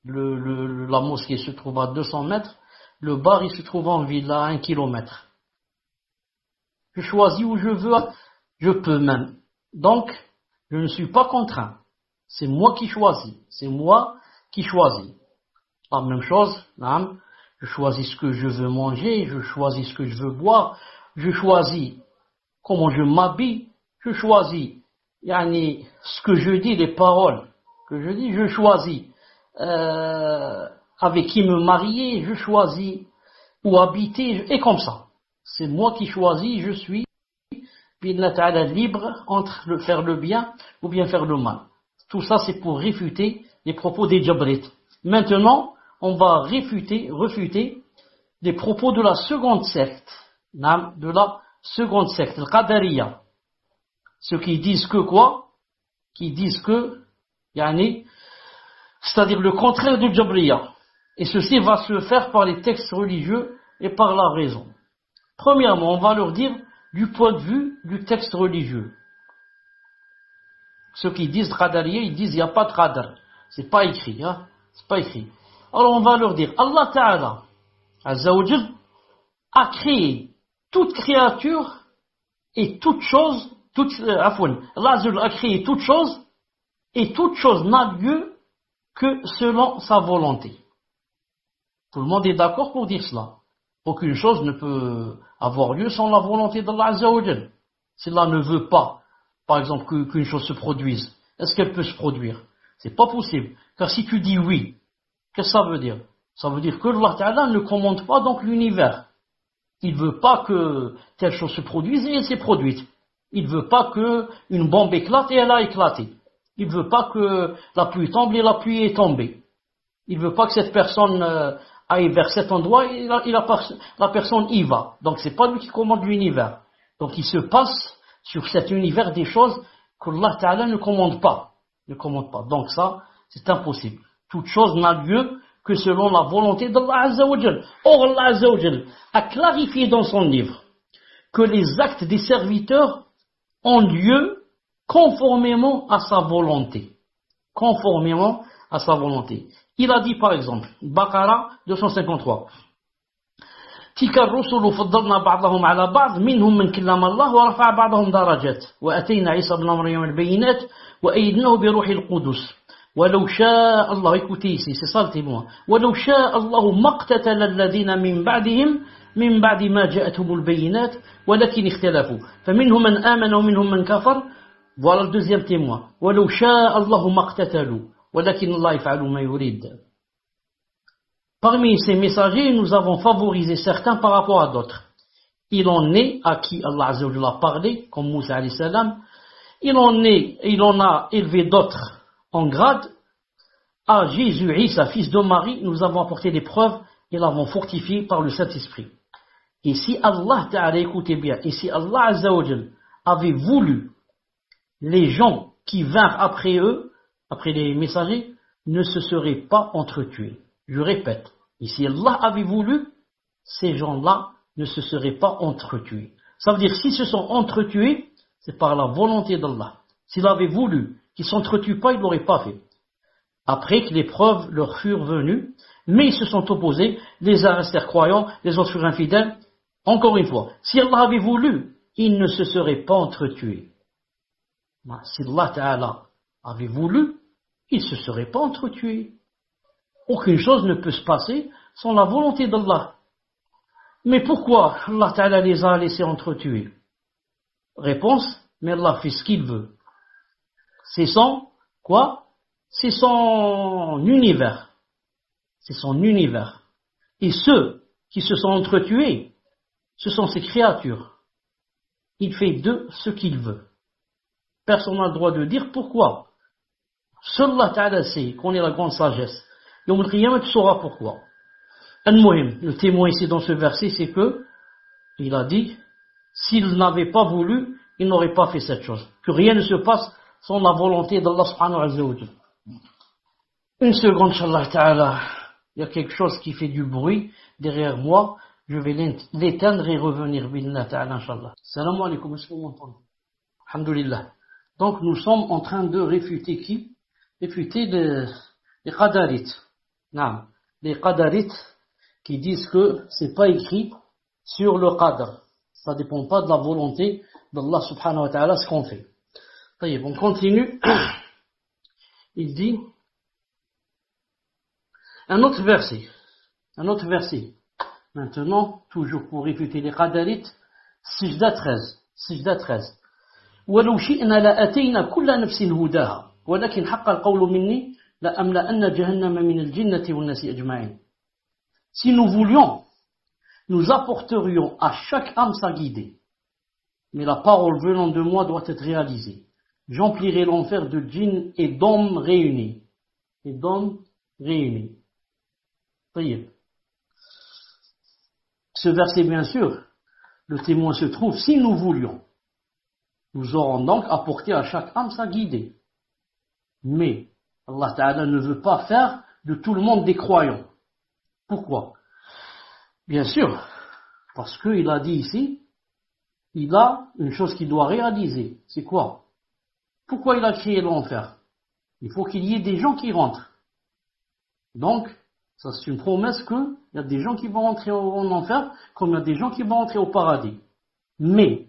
La mosquée se trouve à 200 mètres, le bar il se trouve en ville à 1 kilomètre. Je choisis où je veux, je peux même. Donc, je ne suis pas contraint. C'est moi qui choisis. La même chose, je choisis ce que je veux manger, je choisis ce que je veux boire, je choisis comment je m'habille, je choisis ce que je dis, les paroles que je dis, je choisis avec qui me marier, je choisis où habiter, et comme ça. C'est moi qui choisis, je suis libre entre faire le bien ou bien faire le mal. Tout ça, c'est pour réfuter les propos des Jabrites. Maintenant, on va refuter les propos de la seconde secte, le Qadariya. Ceux qui disent que quoi? Qui disent que, c'est-à-dire le contraire du Jabriya. Et ceci va se faire par les textes religieux et par la raison. Premièrement, on va leur dire du point de vue du texte religieux. Ceux qui disent Qadariya, ils disent il n'y a pas de Qadar. C'est pas écrit, hein? C'est pas écrit. Alors on va leur dire, Allah Ta'ala, Azza wa Jal, a créé toute créature et toute chose, Allah Azza wa Jal a créé toute chose, et toute chose n'a lieu que selon sa volonté. Tout le monde est d'accord pour dire cela. Aucune chose ne peut avoir lieu sans la volonté d'Allah Azza wa Jal. Si Allah ne veut pas, par exemple, qu'une chose se produise, est-ce qu'elle peut se produire? C'est pas possible. Car si tu dis oui, qu'est-ce que ça veut dire? Ça veut dire que Allah Ta'ala ne commande pas donc l'univers. Il veut pas que telle chose se produise et elle s'est produite. Il veut pas que une bombe éclate et elle a éclaté. Il veut pas que la pluie tombe et la pluie est tombée. Il veut pas que cette personne aille vers cet endroit et la personne y va. Donc c'est pas lui qui commande l'univers. Donc il se passe sur cet univers des choses que Allah Ta'ala ne commande pas. Donc ça, c'est impossible. Toute chose n'a lieu que selon la volonté d'Allah Azza wa Jal. Or Allah Azza wa Jal a clarifié dans son livre que les actes des serviteurs ont lieu conformément à sa volonté. Conformément à sa volonté. Il a dit par exemple, Baqara 253, تلك الرسل فضلنا بعضهم على بعض منهم من كلم الله ورفع بعضهم درجات وأتينا عيسى ابن مريم البينات وأيدناه بروح القدس ولو شاء الله écoutez ici c'est ça le témoin ولو شاء الله ما اقتتل الذين من بعدهم من بعد ما جاءتهم البينات ولكن اختلفوا فمنهم من آمن ومنهم من كفر. Voilà le deuxième témoin. ولو شاء الله ما اقتتلوا ولكن الله يفعل ما يريد. Parmi ces messagers, nous avons favorisé certains par rapport à d'autres. Il en est à qui Allah Azza wa Jalla a parlé, comme Moussa alayhi salam. Il en a élevé d'autres en grade. À Jésus, Isa, fils de Marie, nous avons apporté des preuves et l'avons fortifié par le Saint-Esprit. Et si Allah Ta'ala, écoutez bien, et si Allah Azza wa Jalla avait voulu, les gens qui vinrent après eux, après les messagers, ne se seraient pas entretués. Je répète, et si Allah avait voulu, ces gens-là ne se seraient pas entretués. Ça veut dire, s'ils se sont entretués, c'est par la volonté d'Allah. S'il avait voulu qu'ils ne s'entretuent pas, il ne l'auraient pas fait. Après que les preuves leur furent venues, mais ils se sont opposés, les uns restèrent croyants, les autres furent infidèles. Encore une fois, si Allah avait voulu, ils ne se seraient pas entretués. Si Allah Ta'ala avait voulu, ils ne se seraient pas entretués. Aucune chose ne peut se passer sans la volonté d'Allah. Mais pourquoi Allah Ta'ala les a laissés entretués? Réponse, mais Allah fait ce qu'il veut. C'est son, quoi? C'est son univers. C'est son univers. Et ceux qui se sont entretués, ce sont ses créatures. Il fait d'eux ce qu'il veut. Personne n'a le droit de dire pourquoi. Seul Allah Ta'ala sait qu'on est la grande sagesse. Yom al-Qiyamah, tu sauras pourquoi. Al-Muhim, le témoin ici dans ce verset, c'est que, il a dit, s'il n'avait pas voulu, il n'aurait pas fait cette chose. Que rien ne se passe sans la volonté d'Allah subhanahu wa ta'ala. Une seconde, Inch'Allah Ta'ala. Il y a quelque chose qui fait du bruit derrière moi. Je vais l'éteindre et revenir, Billah Ta'ala, Inch'Allah. Salam alaikum, est-ce que vous m'entendez? Alhamdulillah. Donc, nous sommes en train de réfuter qui? Réfuter les Qadarites. Non, les Qadarites qui disent que c'est pas écrit sur le Qadr. Ça dépend pas de la volonté d'Allah subhanahu wa ta'ala ce qu'on fait. On continue. Il dit un autre verset. Maintenant, toujours pour réfuter les Qadarites, Sijda 13. ولو شئنا لأتينا كل نفس هداها ولكن حق القول مني لأملأن جهنم من الجنة والناس أجمعين. Si nous voulions, nous apporterions à chaque âme sa guidée. Mais la parole venant de moi doit être réalisée. J'emplirai l'enfer de djinns et d'hommes réunis. Et d'hommes réunis. Voyez. Ce verset, bien sûr, le témoin se trouve, si nous voulions. Nous aurons donc apporté à chaque âme sa guidée. Mais Allah Ta'ala ne veut pas faire de tout le monde des croyants. Pourquoi? Bien sûr, parce qu'il a dit ici, il a une chose qu'il doit réaliser. C'est quoi? Pourquoi il a créé l'enfer? Il faut qu'il y ait des gens qui rentrent. Donc, ça c'est une promesse qu'il y a des gens qui vont rentrer en enfer, comme il y a des gens qui vont rentrer au paradis. Mais,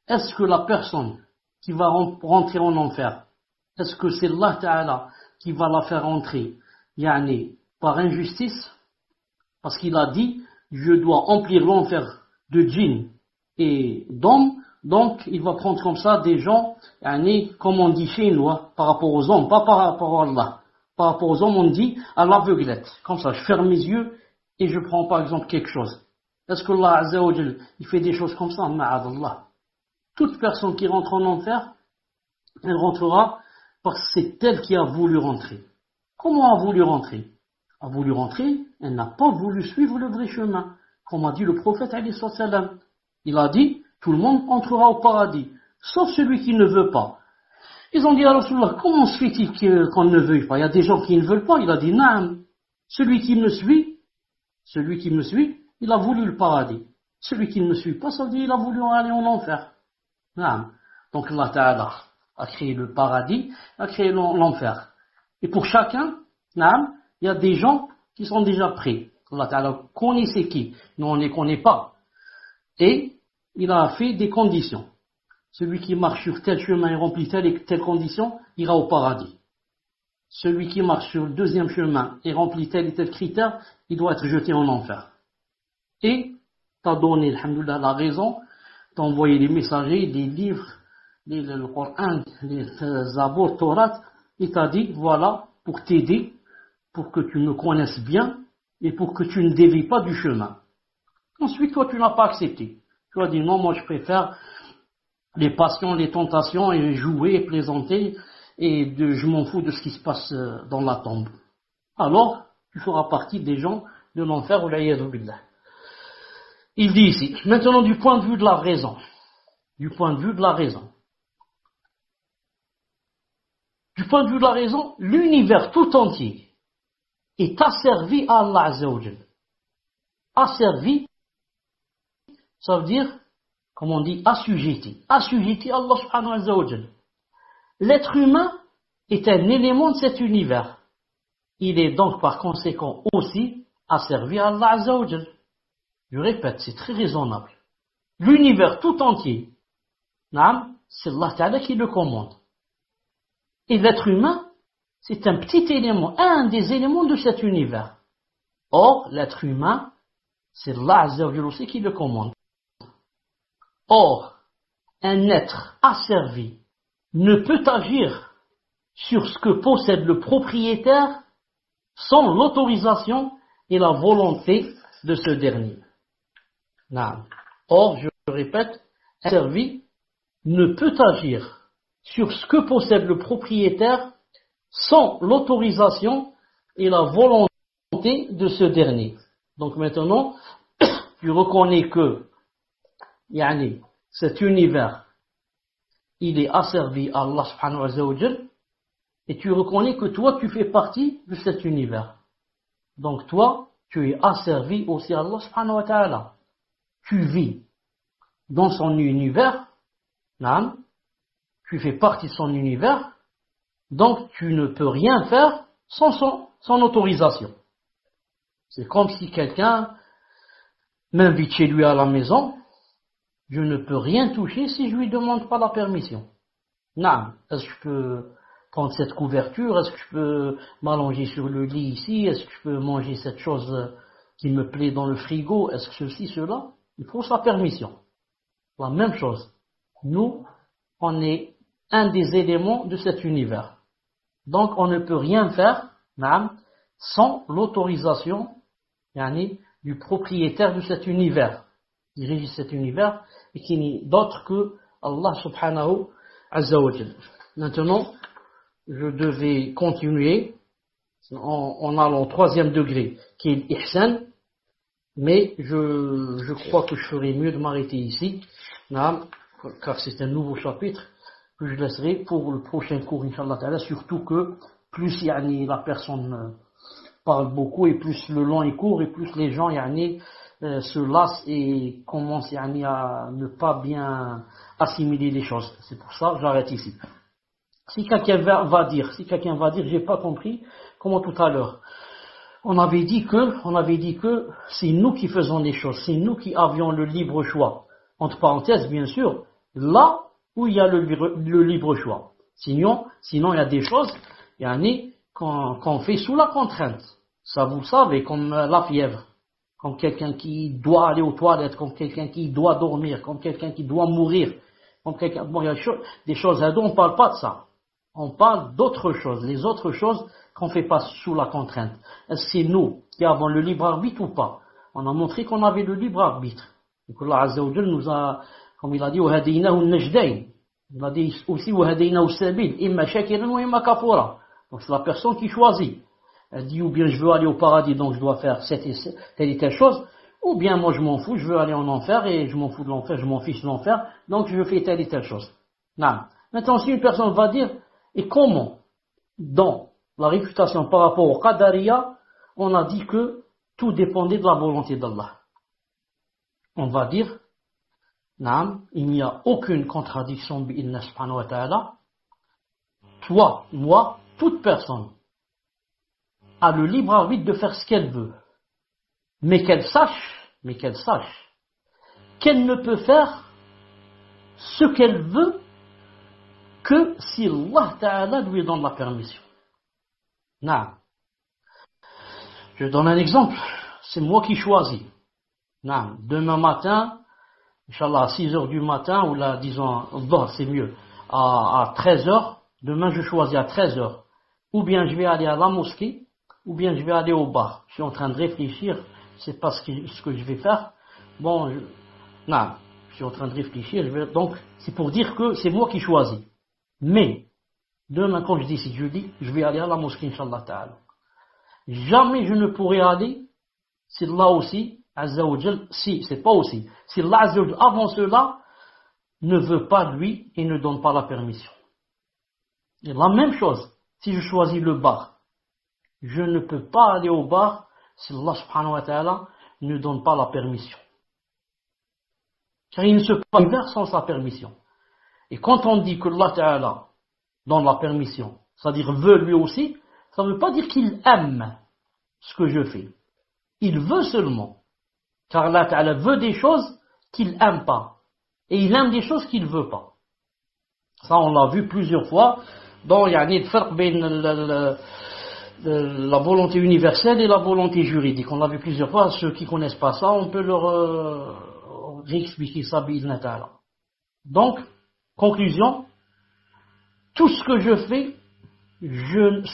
est-ce que la personne qui va rentrer en enfer, est-ce que c'est Allah Ta'ala qui va la faire rentrer, par injustice? Parce qu'il a dit, je dois emplir l'enfer de djinns et d'hommes, donc il va prendre comme ça des gens, comme on dit chez nous, par rapport aux hommes, pas par rapport à Allah. Par rapport aux hommes, on dit à l'aveuglette. Comme ça, je ferme mes yeux et je prends par exemple quelque chose. Est-ce que Allah Azza wa Jal, il fait des choses comme ça? Ma'adallah. Toute personne qui rentre en enfer, elle rentrera parce que c'est elle qui a voulu rentrer. Comment a voulu rentrer? A voulu rentrer, elle n'a pas voulu suivre le vrai chemin. Comme a dit le prophète alayhi salam. Il a dit, tout le monde entrera au paradis, sauf celui qui ne veut pas. Ils ont dit à Rasulullah, comment se fait-il qu'on ne veuille pas? Il y a des gens qui ne veulent pas. Il a dit, naam, celui qui me suit, il a voulu le paradis. Celui qui ne me suit pas, ça veut dire il a voulu aller en enfer. Naam. Donc Allah Ta'ala a créé le paradis, a créé l'enfer. Et pour chacun, naam, il y a des gens qui sont déjà prêts. Allah Ta'ala connaît c'est qui. Nous on ne les connaît pas. Et il a fait des conditions. Celui qui marche sur tel chemin et remplit telle et telle condition, ira au paradis. Celui qui marche sur le deuxième chemin et remplit tel et tel critère, il doit être jeté en enfer. Et t'as donné, alhamdoulilah, la raison, t'as envoyé les messagers, les livres, le Coran, les Zabur, Torah, et t'as dit, voilà, pour t'aider, pour que tu me connaisses bien, et pour que tu ne dévies pas du chemin. Ensuite, toi, tu n'as pas accepté. Tu as dit, non, moi, je préfère les passions, les tentations, et jouer, et plaisanter, et je m'en fous de ce qui se passe dans la tombe. Alors, tu feras partie des gens de l'enfer, wal-'iyadhu billah. Il dit ici, maintenant du point de vue de la raison, du point de vue de la raison, l'univers tout entier est asservi à Allah Azza wa Jal. Asservi, ça veut dire, comme on dit, assujetti à Allah subhanahu wa ta'ala. L'être humain est un élément de cet univers. Il est donc par conséquent aussi asservi à Allah Azza wa Jal. Je répète, c'est très raisonnable. L'univers tout entier, c'est Allah Ta'ala qui le commande. Et l'être humain, c'est un petit élément, un des éléments de cet univers. Or, l'être humain, c'est Allah Azza wa Jal aussi qui le commande. Or, un être asservi ne peut agir sur ce que possède le propriétaire sans l'autorisation et la volonté de ce dernier. Or, je répète, un asservi ne peut agir sur ce que possède le propriétaire sans l'autorisation et la volonté de ce dernier. Donc maintenant, tu reconnais que cet univers, il est asservi à Allah subhanahu wa ta'ala, et tu reconnais que toi, tu fais partie de cet univers. Donc toi, tu es asservi aussi à Allah subhanahu wa ta'ala. Tu vis dans son univers, tu fais partie de son univers, donc tu ne peux rien faire sans son autorisation. C'est comme si quelqu'un m'invite chez lui à la maison, je ne peux rien toucher si je lui demande pas la permission. Est-ce que je peux prendre cette couverture? Est-ce que je peux m'allonger sur le lit ici? Est-ce que je peux manger cette chose qui me plaît dans le frigo? Est-ce que ceci, cela? Il faut sa permission. La même chose. Nous, on est un des éléments de cet univers. Donc on ne peut rien faire sans l'autorisation du propriétaire de cet univers, qui régit cet univers et qui n'est d'autre que Allah subhanahu azza wa jalla. Maintenant, je devais continuer en allant au troisième degré, qui est l'ihsan, mais je crois que je ferais mieux de m'arrêter ici, car c'est un nouveau chapitre que je laisserai pour le prochain cours, Inch'Allah ta'ala, surtout que plus la personne parle beaucoup et plus le long est court et plus les gens se lassent et commencent à ne pas bien assimiler les choses. C'est pour ça que j'arrête ici. Si quelqu'un va dire, j'ai pas compris, comment tout à l'heure, on avait dit que c'est nous qui faisons les choses, c'est nous qui avions le libre choix. Entre parenthèses, bien sûr, là où il y a le libre choix. Sinon, il y a des choses, qu'on fait sous la contrainte. Ça, vous savez, comme la fièvre, comme quelqu'un qui doit aller aux toilettes, comme quelqu'un qui doit dormir, comme quelqu'un qui doit mourir, comme quelqu'un, il y a des choses on ne parle pas de ça. On parle d'autres choses, les autres choses qu'on ne fait pas sous la contrainte. Est-ce que c'est nous qui avons le libre arbitre ou pas? On a montré qu'on avait le libre arbitre. Et que Allah Azza wa Jalla nous a, comme il a dit, وَهَدَيْنَاهُ النَّجْدَيْنِ. Il a dit aussi وَهَدَيْنَاهُ السَّبِيلِ إِمَّا شَاكِرًا وَإِمَّا كَفُورًا. Donc c'est la personne qui choisit. Elle dit ou bien je veux aller au paradis donc je dois faire telle et telle chose, ou bien moi je m'en fous, je veux aller en enfer et je m'en fous de l'enfer, je m'en fiche de l'enfer, donc je fais telle et telle chose. Non. Maintenant si une personne va dire, et comment dans la réfutation par rapport au Qadariya, on a dit que tout dépendait de la volonté d'Allah. On va dire, non, il n'y a aucune contradiction bi'inna subhanahu wa ta'ala. Toi, moi, toute personne a le libre arbitre de faire ce qu'elle veut. Mais qu'elle sache qu'elle ne peut faire ce qu'elle veut que si Allah Ta'ala lui donne la permission. Non. Je donne un exemple. C'est moi qui choisis. Non. Demain matin, Inch'Allah, à 6 heures du matin, ou là, disons, c'est mieux, à 13 heures, demain je choisis à 13 heures. Ou bien je vais aller à la mosquée, ou bien je vais aller au bar. Je suis en train de réfléchir, je ne sais pas ce que je vais faire. Je suis en train de réfléchir, donc c'est pour dire que c'est moi qui choisis. Mais, demain quand je décide, je dis, je vais aller à la mosquée, Inch'Allah Ta'ala. Jamais je ne pourrai aller, c'est là aussi, Azza wa Jal, si Allah Azza wa Jal, avant cela, ne veut pas lui et ne donne pas la permission. Et la même chose, si je choisis le bar, je ne peux pas aller au bar si Allah subhanahu wa ta'ala ne donne pas la permission. Car il ne se peut pas faire sans sa permission. Et quand on dit que Allah ta'ala donne la permission, c'est-à-dire veut lui aussi, ça ne veut pas dire qu'il aime ce que je fais. Il veut seulement. Car Allah ta'ala veut des choses qu'il n'aime pas. Et il aime des choses qu'il ne veut pas. Ça on l'a vu plusieurs fois dans le farq entre la volonté universelle et la volonté juridique. On l'a vu plusieurs fois. Ceux qui ne connaissent pas ça, on peut leur réexpliquer ça. Donc, conclusion, tout ce que je fais,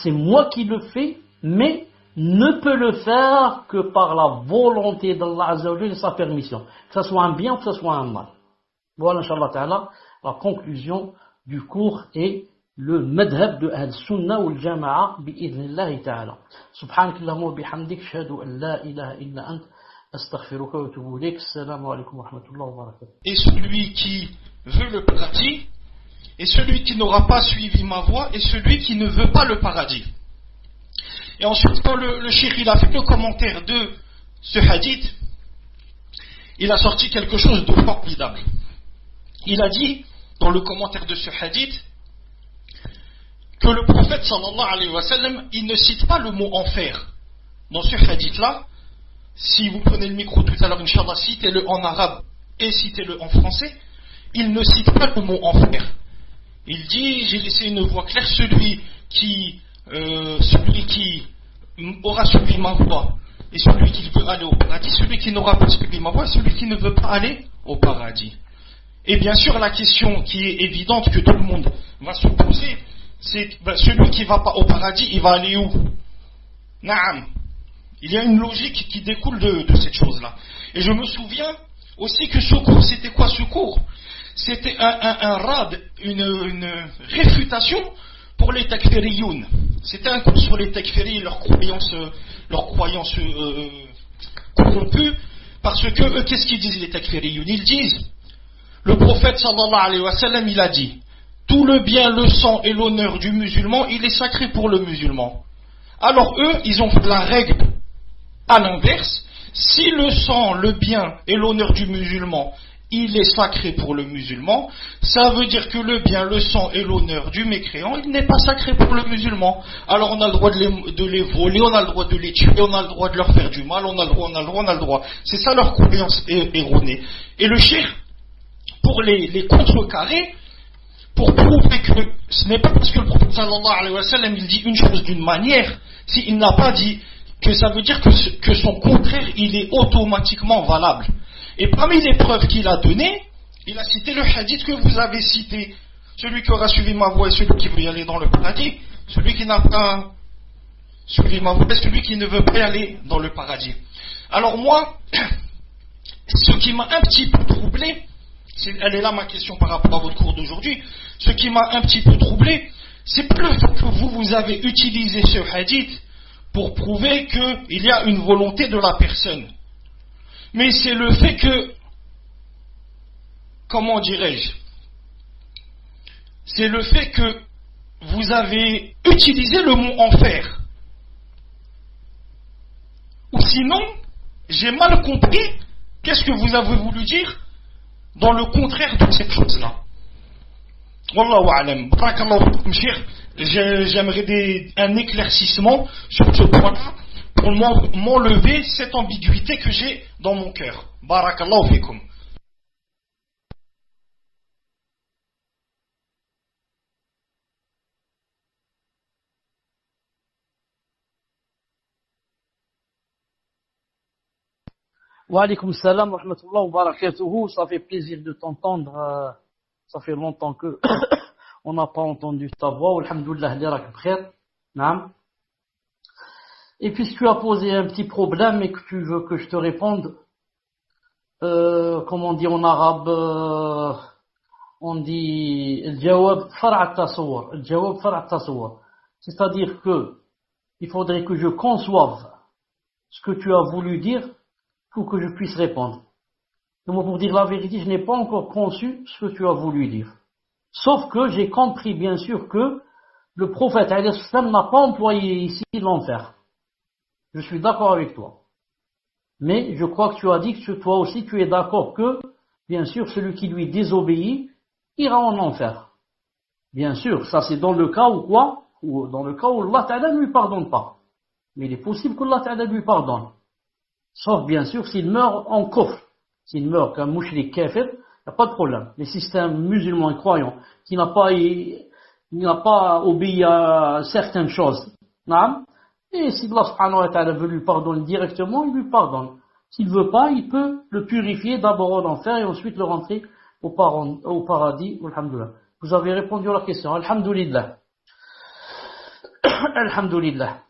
c'est moi qui le fais, mais ne peut le faire que par la volonté d'Allah Azza wa Jalla et sa permission. Que ce soit un bien ou que ce soit un mal. Voilà, Inch'Allah Ta'ala, la conclusion du cours est le madhab de Ahl-Sunnah ou Al-Jama'a bi'idhnillahi ta'ala. Subhanakallahumma wa bihamdik, ashhadu an la ilaha illa ant, astaghfiruka wa atubu ilayk. Assalamu alaykum wa rahmatullahi wa barakatuh. Et celui qui veut le paradis, et celui qui n'aura pas suivi ma voie, et celui qui ne veut pas le paradis. Et ensuite, quand le cheikh il a fait le commentaire de ce hadith, il a sorti quelque chose de formidable. Il a dit, dans le commentaire de ce hadith, que le prophète sallallahu alayhi wa sallam, il ne cite pas le mot enfer. Dans ce hadith-là, si vous prenez le micro tout à l'heure, Inch'Allah, citez-le en arabe et citez-le en français, il ne cite pas le mot enfer. Il dit, j'ai laissé une voie claire, celui qui aura suivi ma voie et celui qui veut aller au paradis, celui qui n'aura pas suivi ma voie et celui qui ne veut pas aller au paradis. Et bien sûr, la question qui est évidente que tout le monde va se poser, celui qui va pas au paradis, il va aller où? Naam. Il y a une logique qui découle de cette chose-là. Et je me souviens aussi que ce cours, c'était quoi ce cours? C'était un rad, une réfutation pour les takfiriyoun. C'était un cours sur les takfiris et leurs croyances corrompues. Parce que eux, qu'est-ce qu'ils disent les takfiriyoun? Ils disent, le prophète sallallahu alayhi wa sallam, il a dit, tout le bien, le sang et l'honneur du musulman, il est sacré pour le musulman. Alors eux, ils ont fait la règle à l'inverse. Si le sang, le bien et l'honneur du musulman, il est sacré pour le musulman, ça veut dire que le bien, le sang et l'honneur du mécréant, il n'est pas sacré pour le musulman. Alors on a le droit de les voler, on a le droit de les tuer, on a le droit de leur faire du mal, on a le droit. C'est ça leur croyance erronée. Et le cheikh, pour les contrecarrer, pour prouver que ce n'est pas parce que le prophète sallallahu alayhi wa sallam il dit une chose d'une manière, s'il n'a pas dit que ça veut dire que son contraire il est automatiquement valable. Et parmi les preuves qu'il a données, il a cité le hadith que vous avez cité, celui qui aura suivi ma voie et celui qui veut y aller dans le paradis, celui qui n'a pas suivi ma voie et celui qui ne veut pas y aller dans le paradis. Alors moi, ce qui m'a un petit peu troublé, elle est là ma question par rapport à votre cours d'aujourd'hui, ce qui m'a un petit peu troublé, c'est pas le fait que vous avez utilisé ce hadith pour prouver qu'il y a une volonté de la personne. Mais c'est le fait que, comment dirais-je, c'est le fait que vous avez utilisé le mot enfer. Ou sinon, j'ai mal compris qu'est-ce que vous avez voulu dire dans le contraire de cette chose-là. Wallahu a'lam. Barakallahu fikum, cheikh. J'aimerais un éclaircissement sur ce point-là pour m'enlever cette ambiguïté que j'ai dans mon cœur. Barakallahu fikum. Wa alaykoum salam wa rahmatullahi wa barakatuhu. Ça fait plaisir de t'entendre. Ça fait longtemps que on n'a pas entendu ta voix. Alhamdoulilah, lirak bkhair. Naam. Et puisque tu as posé un petit problème et que tu veux que je te réponde, comme on dit en arabe, on dit al-jawab far' at-tasawwur. Al-jawab far' at-tasawwur. C'est-à-dire que il faudrait que je conçoive ce que tu as voulu dire pour que je puisse répondre. Et moi, pour dire la vérité, je n'ai pas encore conçu ce que tu as voulu dire. Sauf que j'ai compris, bien sûr, que le prophète alayhi salam n'a pas employé ici l'enfer. Je suis d'accord avec toi. Mais je crois que tu as dit que toi aussi tu es d'accord que, bien sûr, celui qui lui désobéit ira en enfer. Bien sûr, ça c'est dans le cas où quoi? Ou dans le cas où Allah Ta'ala ne lui pardonne pas. Mais il est possible qu'Allah Ta'ala lui pardonne. Sauf bien sûr s'il meurt en kufr. S'il meurt comme mouchrik kafir, il n'y a pas de problème. Mais si c'est un musulman croyant qui n'a pas obéi à certaines choses, et si Allah subhanahu wa ta'ala veut lui pardonner directement, il lui pardonne. S'il ne veut pas, il peut le purifier d'abord en enfer et ensuite le rentrer au paradis. Alhamdulillah. Vous avez répondu à la question. Alhamdulillah. Alhamdulillah.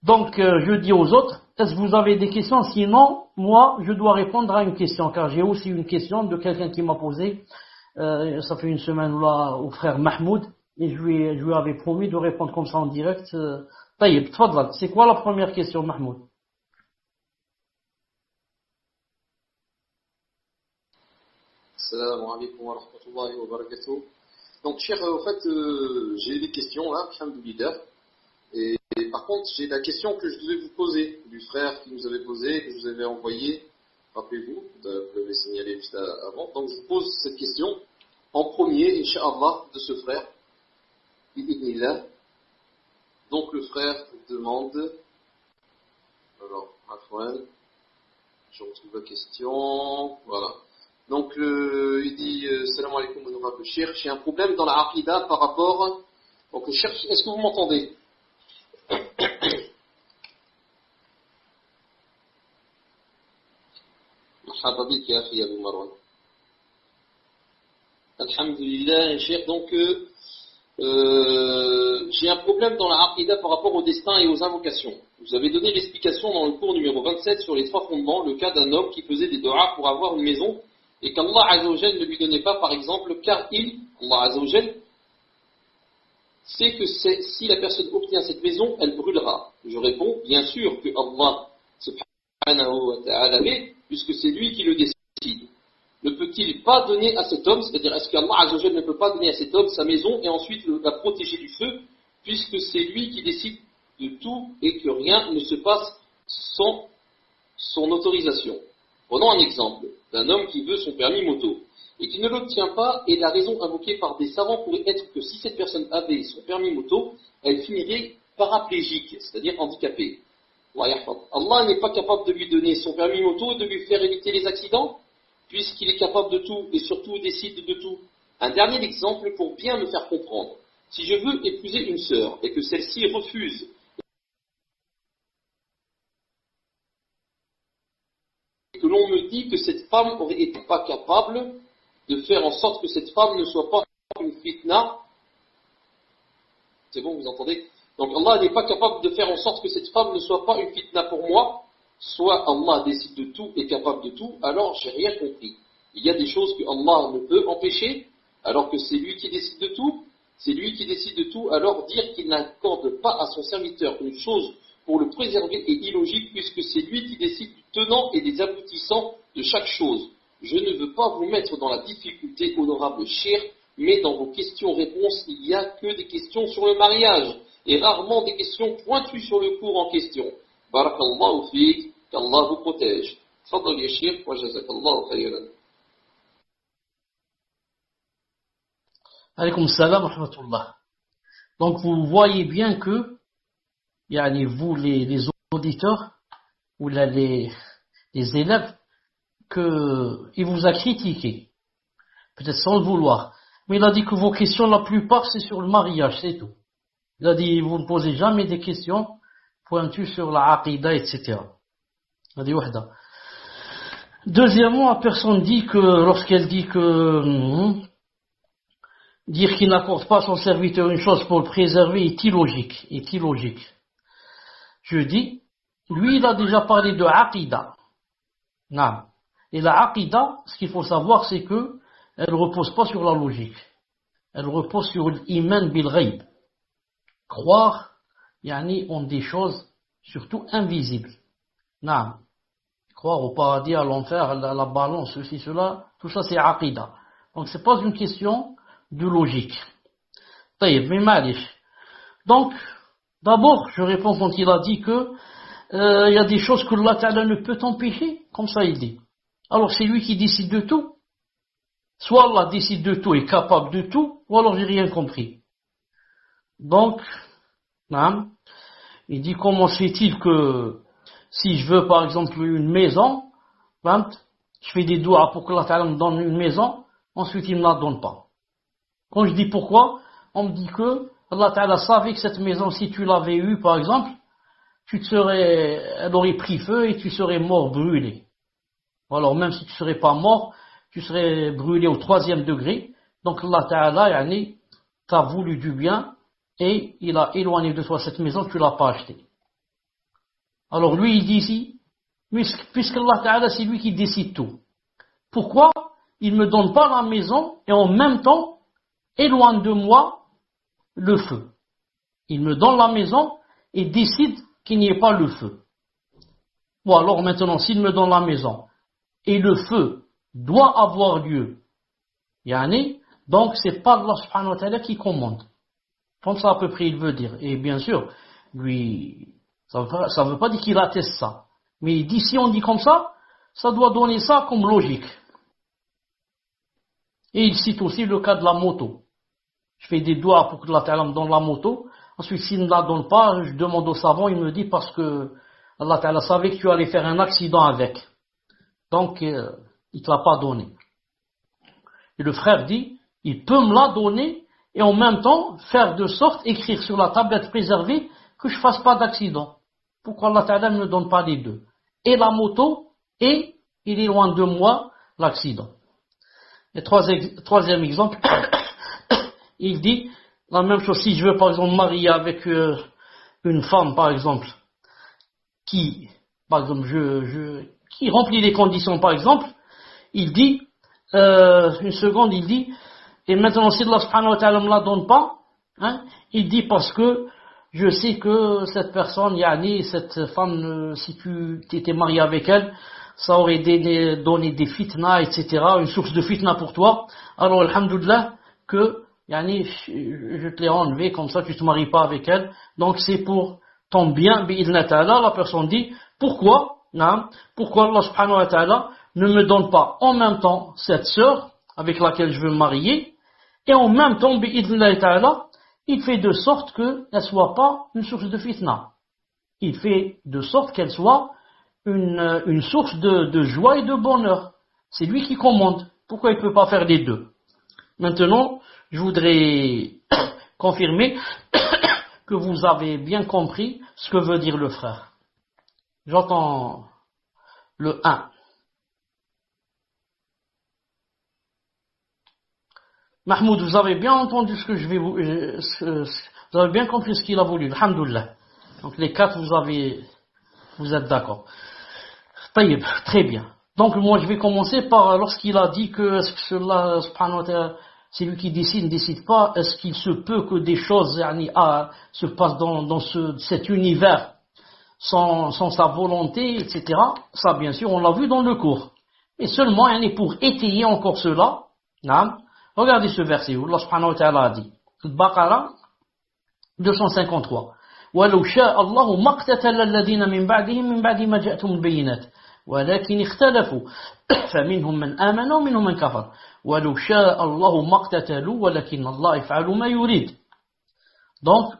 Donc, je dis aux autres, est-ce que vous avez des questions? Sinon, moi, je dois répondre à une question, car j'ai aussi une question de quelqu'un qui m'a posé, ça fait une semaine là, au frère Mahmoud, et je lui avais promis de répondre comme ça en direct. Taïb, tfadlal. C'est quoi la première question, Mahmoud? Assalamu alaikum wa rahmatullahi wa barakatuh. Donc, cher, en fait, j'ai des questions là, alhamdoulilah. Et par contre, j'ai la question que je devais vous poser, du frère qui nous avait posé, que je vous avais envoyé, rappelez-vous, vous l'avez signalé juste avant. Donc je vous pose cette question en premier, Inch'Allah, de ce frère. Donc le frère demande, alors, Afwan, je retrouve la question, voilà. Donc il dit, salam alaikum wa rahmatullah, j'ai un problème dans la aqida par rapport, donc est-ce que vous m'entendez? مرحبا بك يا أخي أبو مروان. Alhamdulillah, cher. Donc J'ai un problème dans la Aqidah par rapport au destin et aux invocations. Vous avez donné l'explication dans le cours numéro 27 sur les 3 fondements, le cas d'un homme qui faisait des doigts pour avoir une maison et qu'Allah Azzawajal ne lui donnait pas, par exemple, car Allah Azzawajal, sait que si la personne obtient cette maison, elle brûlera. Je réponds, bien sûr que Allah subhanahu wa ta'ala, puisque c'est lui qui le décide. Ne peut-il pas donner à cet homme, c'est-à-dire est-ce qu'Allah Azzawajal ne peut pas donner à cet homme sa maison et ensuite la protéger du feu, puisque c'est lui qui décide de tout et que rien ne se passe sans son autorisation. Prenons un exemple d'un homme qui veut son permis moto et qui ne l'obtient pas, et la raison invoquée par des savants pourrait être que si cette personne avait son permis moto, elle finirait paraplégique, c'est-à-dire handicapée. Allah n'est pas capable de lui donner son permis moto et de lui faire éviter les accidents, puisqu'il est capable de tout et surtout décide de tout. Un dernier exemple pour bien me faire comprendre. Si je veux épouser une sœur et que celle-ci refuse, et que l'on me dit que cette femme aurait été pas capable de faire en sorte que cette femme ne soit pas une fitna, c'est bon, vous entendez? Donc Allah n'est pas capable de faire en sorte que cette femme ne soit pas une fitna pour moi, soit Allah décide de tout et capable de tout, alors j'ai rien compris. Il y a des choses que Allah ne peut empêcher, alors que c'est lui qui décide de tout. C'est lui qui décide de tout, alors dire qu'il n'accorde pas à son serviteur une chose pour le préserver est illogique, puisque c'est lui qui décide du tenant et des aboutissants de chaque chose. Je ne veux pas vous mettre dans la difficulté, honorable cher, mais dans vos questions-réponses, il n'y a que des questions sur le mariage, et rarement des questions pointues sur le cours en question. Barakallahu fiik, qu'Allah vous protège. Fadal ya Cheikh, wa jazakallahu khayran. Alaykoum salam wa rahmatullah. Donc vous voyez bien que, vous les auditeurs, ou là, les élèves, qu'il vous a critiqué, peut-être sans le vouloir. Mais il a dit que vos questions, la plupart, c'est sur le mariage, c'est tout. Il a dit, vous ne posez jamais des questions pointues sur la aqidah, etc. Il a dit, wahda. Deuxièmement, la personne dit que, lorsqu'elle dit que, dire qu'il n'accorde pas à son serviteur une chose pour le préserver est illogique. Je dis, lui, il a déjà parlé de aqidah. Non. Et la aqidah, ce qu'il faut savoir, c'est que elle ne repose pas sur la logique. Elle repose sur l'iman bil ghaib. Croire, en des choses surtout invisibles. Non. Croire au paradis, à l'enfer, à la balance, ceci, cela, tout ça c'est aqidah. Donc c'est pas une question de logique. Mais malish. Donc, d'abord, je réponds quand il a dit que il y a des choses que Allah Ta'ala ne peut empêcher, comme ça il dit. Alors c'est lui qui décide de tout. Soit Allah décide de tout et est capable de tout, ou alors j'ai rien compris. Donc, il dit comment se fait-il que si je veux par exemple une maison, je fais des doigts pour que Allah Ta'ala me donne une maison, ensuite il ne me la donne pas. Quand je dis pourquoi, on me dit que Allah Ta'ala savait que cette maison, si tu l'avais eue par exemple, elle aurait pris feu et tu serais mort brûlé. Alors même si tu ne serais pas mort, tu serais brûlé au 3e degré. Donc Allah Ta'ala t'a voulu du bien et il a éloigné de toi cette maison, tu ne l'as pas achetée. Alors lui il dit ici, puisque Allah Ta'ala c'est lui qui décide tout. Pourquoi il ne me donne pas la maison et en même temps éloigne de moi le feu? Il me donne la maison et décide qu'il n'y ait pas le feu. Bon alors maintenant s'il me donne la maison et le feu doit avoir lieu, donc c'est pas Allah subhanahu wa ta'ala qui commande. Comme ça à peu près il veut dire. Et bien sûr, lui, ça veut pas dire qu'il atteste ça. Mais il dit si on dit comme ça, ça doit donner ça comme logique. Et il cite aussi le cas de la moto. Je fais des doigts pour que Allah Ta'ala me donne la moto. Ensuite, s'il ne la donne pas, je demande au savant, il me dit parce que Allah Ta'ala savait que tu allais faire un accident avec. Donc, il ne te l'a pas donné. Et le frère dit, il peut me la donner et en même temps faire de sorte, écrire sur la tablette préservée, que je ne fasse pas d'accident. Pourquoi Allah Ta'ala ne me donne pas les deux? Et la moto, et il éloigne de moi l'accident. Et troisième exemple, il dit, La même chose, si je veux par exemple marier avec une femme, par exemple, qui, par exemple, qui remplit les conditions, par exemple, il dit, une seconde, il dit, et maintenant si Allah subhanahu wa ta'ala ne me la donne pas, hein, il dit parce que je sais que cette personne, yani, cette femme, si tu étais marié avec elle, ça aurait donné des fitna, etc., une source de fitna pour toi. Alors, alhamdoulilah, que, yani, je te l'ai enlevé, comme ça, tu te maries pas avec elle. Donc, c'est pour ton bien, bi'idna ta'ala. La personne dit, pourquoi Allah subhanahu wa ta'ala ne me donne pas en même temps cette sœur avec laquelle je veux me marier, et en même temps, bi'idna ta'ala, il fait de sorte qu'elle ne soit pas une source de fitna. Il fait de sorte qu'elle soit une source de joie et de bonheur. C'est lui qui commande. Pourquoi il ne peut pas faire les deux? Maintenant, je voudrais confirmer que vous avez bien compris ce que veut dire le frère. J'entends le 1. Mahmoud, vous avez bien entendu ce que je vais vous avez bien compris ce qu'il a voulu. Alhamdoulilah. Donc les 4, vous êtes d'accord. Taïb, très bien. Donc moi je vais commencer par lorsqu'il a dit que est-ce que Allah subhanahu wa ta'ala, c'est lui qui décide, ne décide pas, est-ce qu'il se peut que des choses se passent dans cet univers sans sa volonté, etc. Ça bien sûr on l'a vu dans le cours. Et seulement pour étayer encore cela, regardez ce verset où Allah subhanahu wa ta'ala a dit, Al-Baqarah 253. وَلَوْ شَاءَ اللَّهُ مَا اقْتَتَلَ الَّذِينَ مِنْ بَعْدِهِمْ مِنْ بَعْدِ مَا جَاءَتْهُمُ الْبَيِّنَاتُ وَلَكِنِ اخْتَلَفُوا فَمِنْهُمْ مَنْ آمَنَ وَمِنْهُمْ مَنْ كَفَرَ وَلَوْ شَاءَ اللَّهُ مَا اقْتَتَلُوا وَلَكِنَّ اللَّهَ يَفْعَلُ مَا يُرِيدُ. Donc,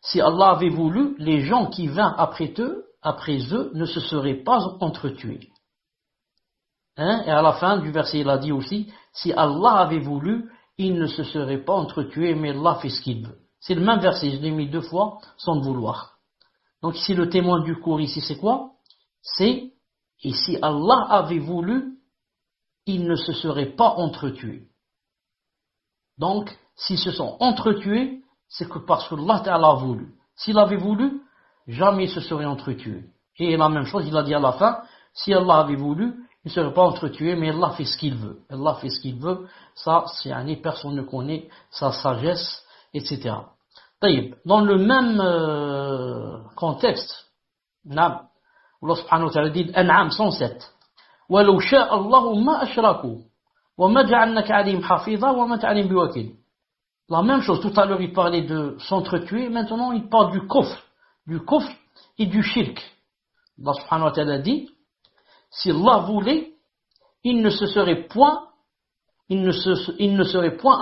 si Allah avait voulu, les gens qui vinrent après eux ne se seraient pas entretués. Et à la fin du verset, il a dit aussi, si Allah avait voulu, ils ne se seraient pas entretués, mais Allah fait ce qu'il veut. C'est le même verset, je l'ai mis 2 fois, sans le vouloir. Donc ici, le témoin du cours, ici, c'est quoi? C'est, et si Allah avait voulu, ils ne se seraient pas entretués. Donc, s'ils se sont entretués, c'est que parce que Allah Ta'ala a voulu. S'il avait voulu, jamais ils se seraient entretués. Et la même chose, il a dit à la fin, si Allah avait voulu, ils ne seraient pas entretués, mais Allah fait ce qu'il veut. Allah fait ce qu'il veut, ça, c'est personne ne connaît sa sagesse, etc. Dans le même contexte, Allah subhanahu wa ta'ala dit An'am 107. وَلَوْ شَاءَ اللَّهُ مَا أَشْرَكُوا وَمَا جَعَلْنَكَ عَلَيْهِمْ حَفِيظًا وَمَا أَنْتَ عَلَيْهِمْ بِوَكِيلٍ. La même chose, tout à l'heure il parlait de s'entretuer, maintenant il parle du kufr et du shirk. Allah subhanahu wa ta'ala dit, si Allah voulait, il ne serait point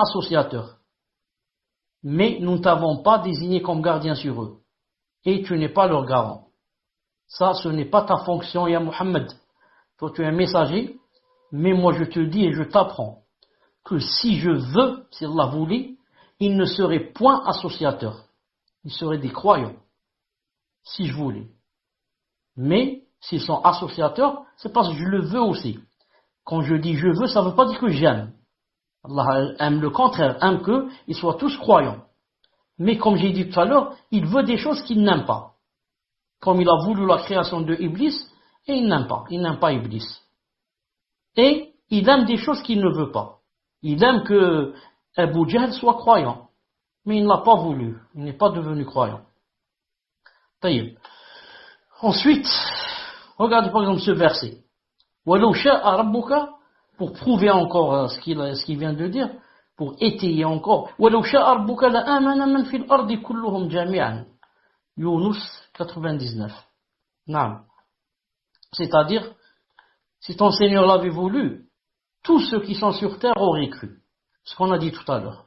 associateur. Mais nous ne t'avons pas désigné comme gardien sur eux. Et tu n'es pas leur garant. Ça, ce n'est pas ta fonction, ya Muhammad. Toi, tu es un messager, mais moi je te dis et je t'apprends que si je veux, si Allah voulait, ils ne seraient point associateurs. Ils seraient des croyants. Si je voulais. Mais, s'ils sont associateurs, c'est parce que je le veux aussi. Quand je dis je veux, ça ne veut pas dire que j'aime. Allah aime le contraire, aime qu'ils soient tous croyants. Mais comme j'ai dit tout à l'heure, il veut des choses qu'il n'aime pas. Comme il a voulu la création de Iblis, et il n'aime pas Iblis. Et il aime des choses qu'il ne veut pas. Il aime que Abu Jahl soit croyant. Mais il n'a pas voulu, il n'est pas devenu croyant. Taïb. Ensuite, regardez par exemple ce verset. وَلَوْ شَاءَ رَبُّكَ, pour prouver encore ce qu'il vient de dire, pour étayer encore. وَلَوْ شَاءَ رَبُّكَ لَآمَنَ مَنْ فِي الْأَرْضِ كُلُّهُمْ جَمِيعًا. Yunus 99. Non. C'est-à-dire, si ton Seigneur l'avait voulu, tous ceux qui sont sur terre auraient cru. Ce qu'on a dit tout à l'heure.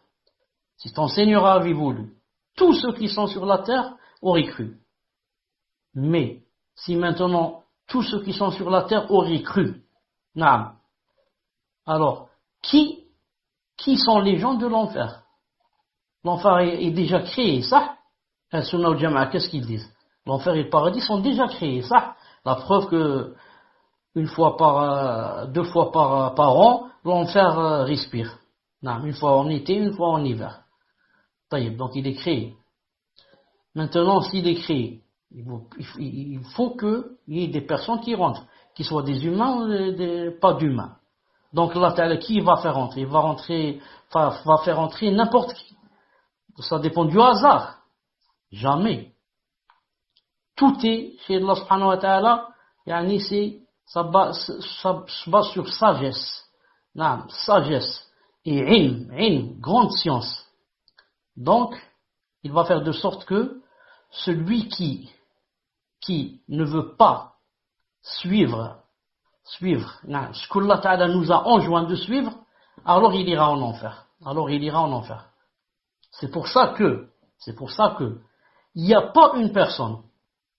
Si ton Seigneur avait voulu, tous ceux qui sont sur la terre auraient cru. Mais, si maintenant, tous ceux qui sont sur la terre auraient cru, naam, alors, qui sont les gens de l'enfer? L'enfer est déjà créé, ça? Al-Sunnah al-Jama'a, qu'est-ce qu'ils disent? L'enfer et le paradis sont déjà créés, ça? La preuve que, 2 fois par an, l'enfer respire. Non, une fois en été, une fois en hiver. Taïb, donc il est créé. Maintenant, s'il est créé, il faut qu'il y ait des personnes qui rentrent, qu'ils soient des humains ou pas d'humains. Donc Allah Ta'ala, qui va faire rentrer? Il va faire rentrer n'importe qui. Ça dépend du hasard. Jamais. Tout est chez Allah subhanahu wa ta'ala, ça se base sur sagesse. Non, sagesse. Et ilm, grande science. Donc, il va faire de sorte que celui qui ne veut pas suivre ce qu'Allah Ta'ala nous a enjoint de suivre, alors il ira en enfer. C'est pour ça que il n'y a pas une personne,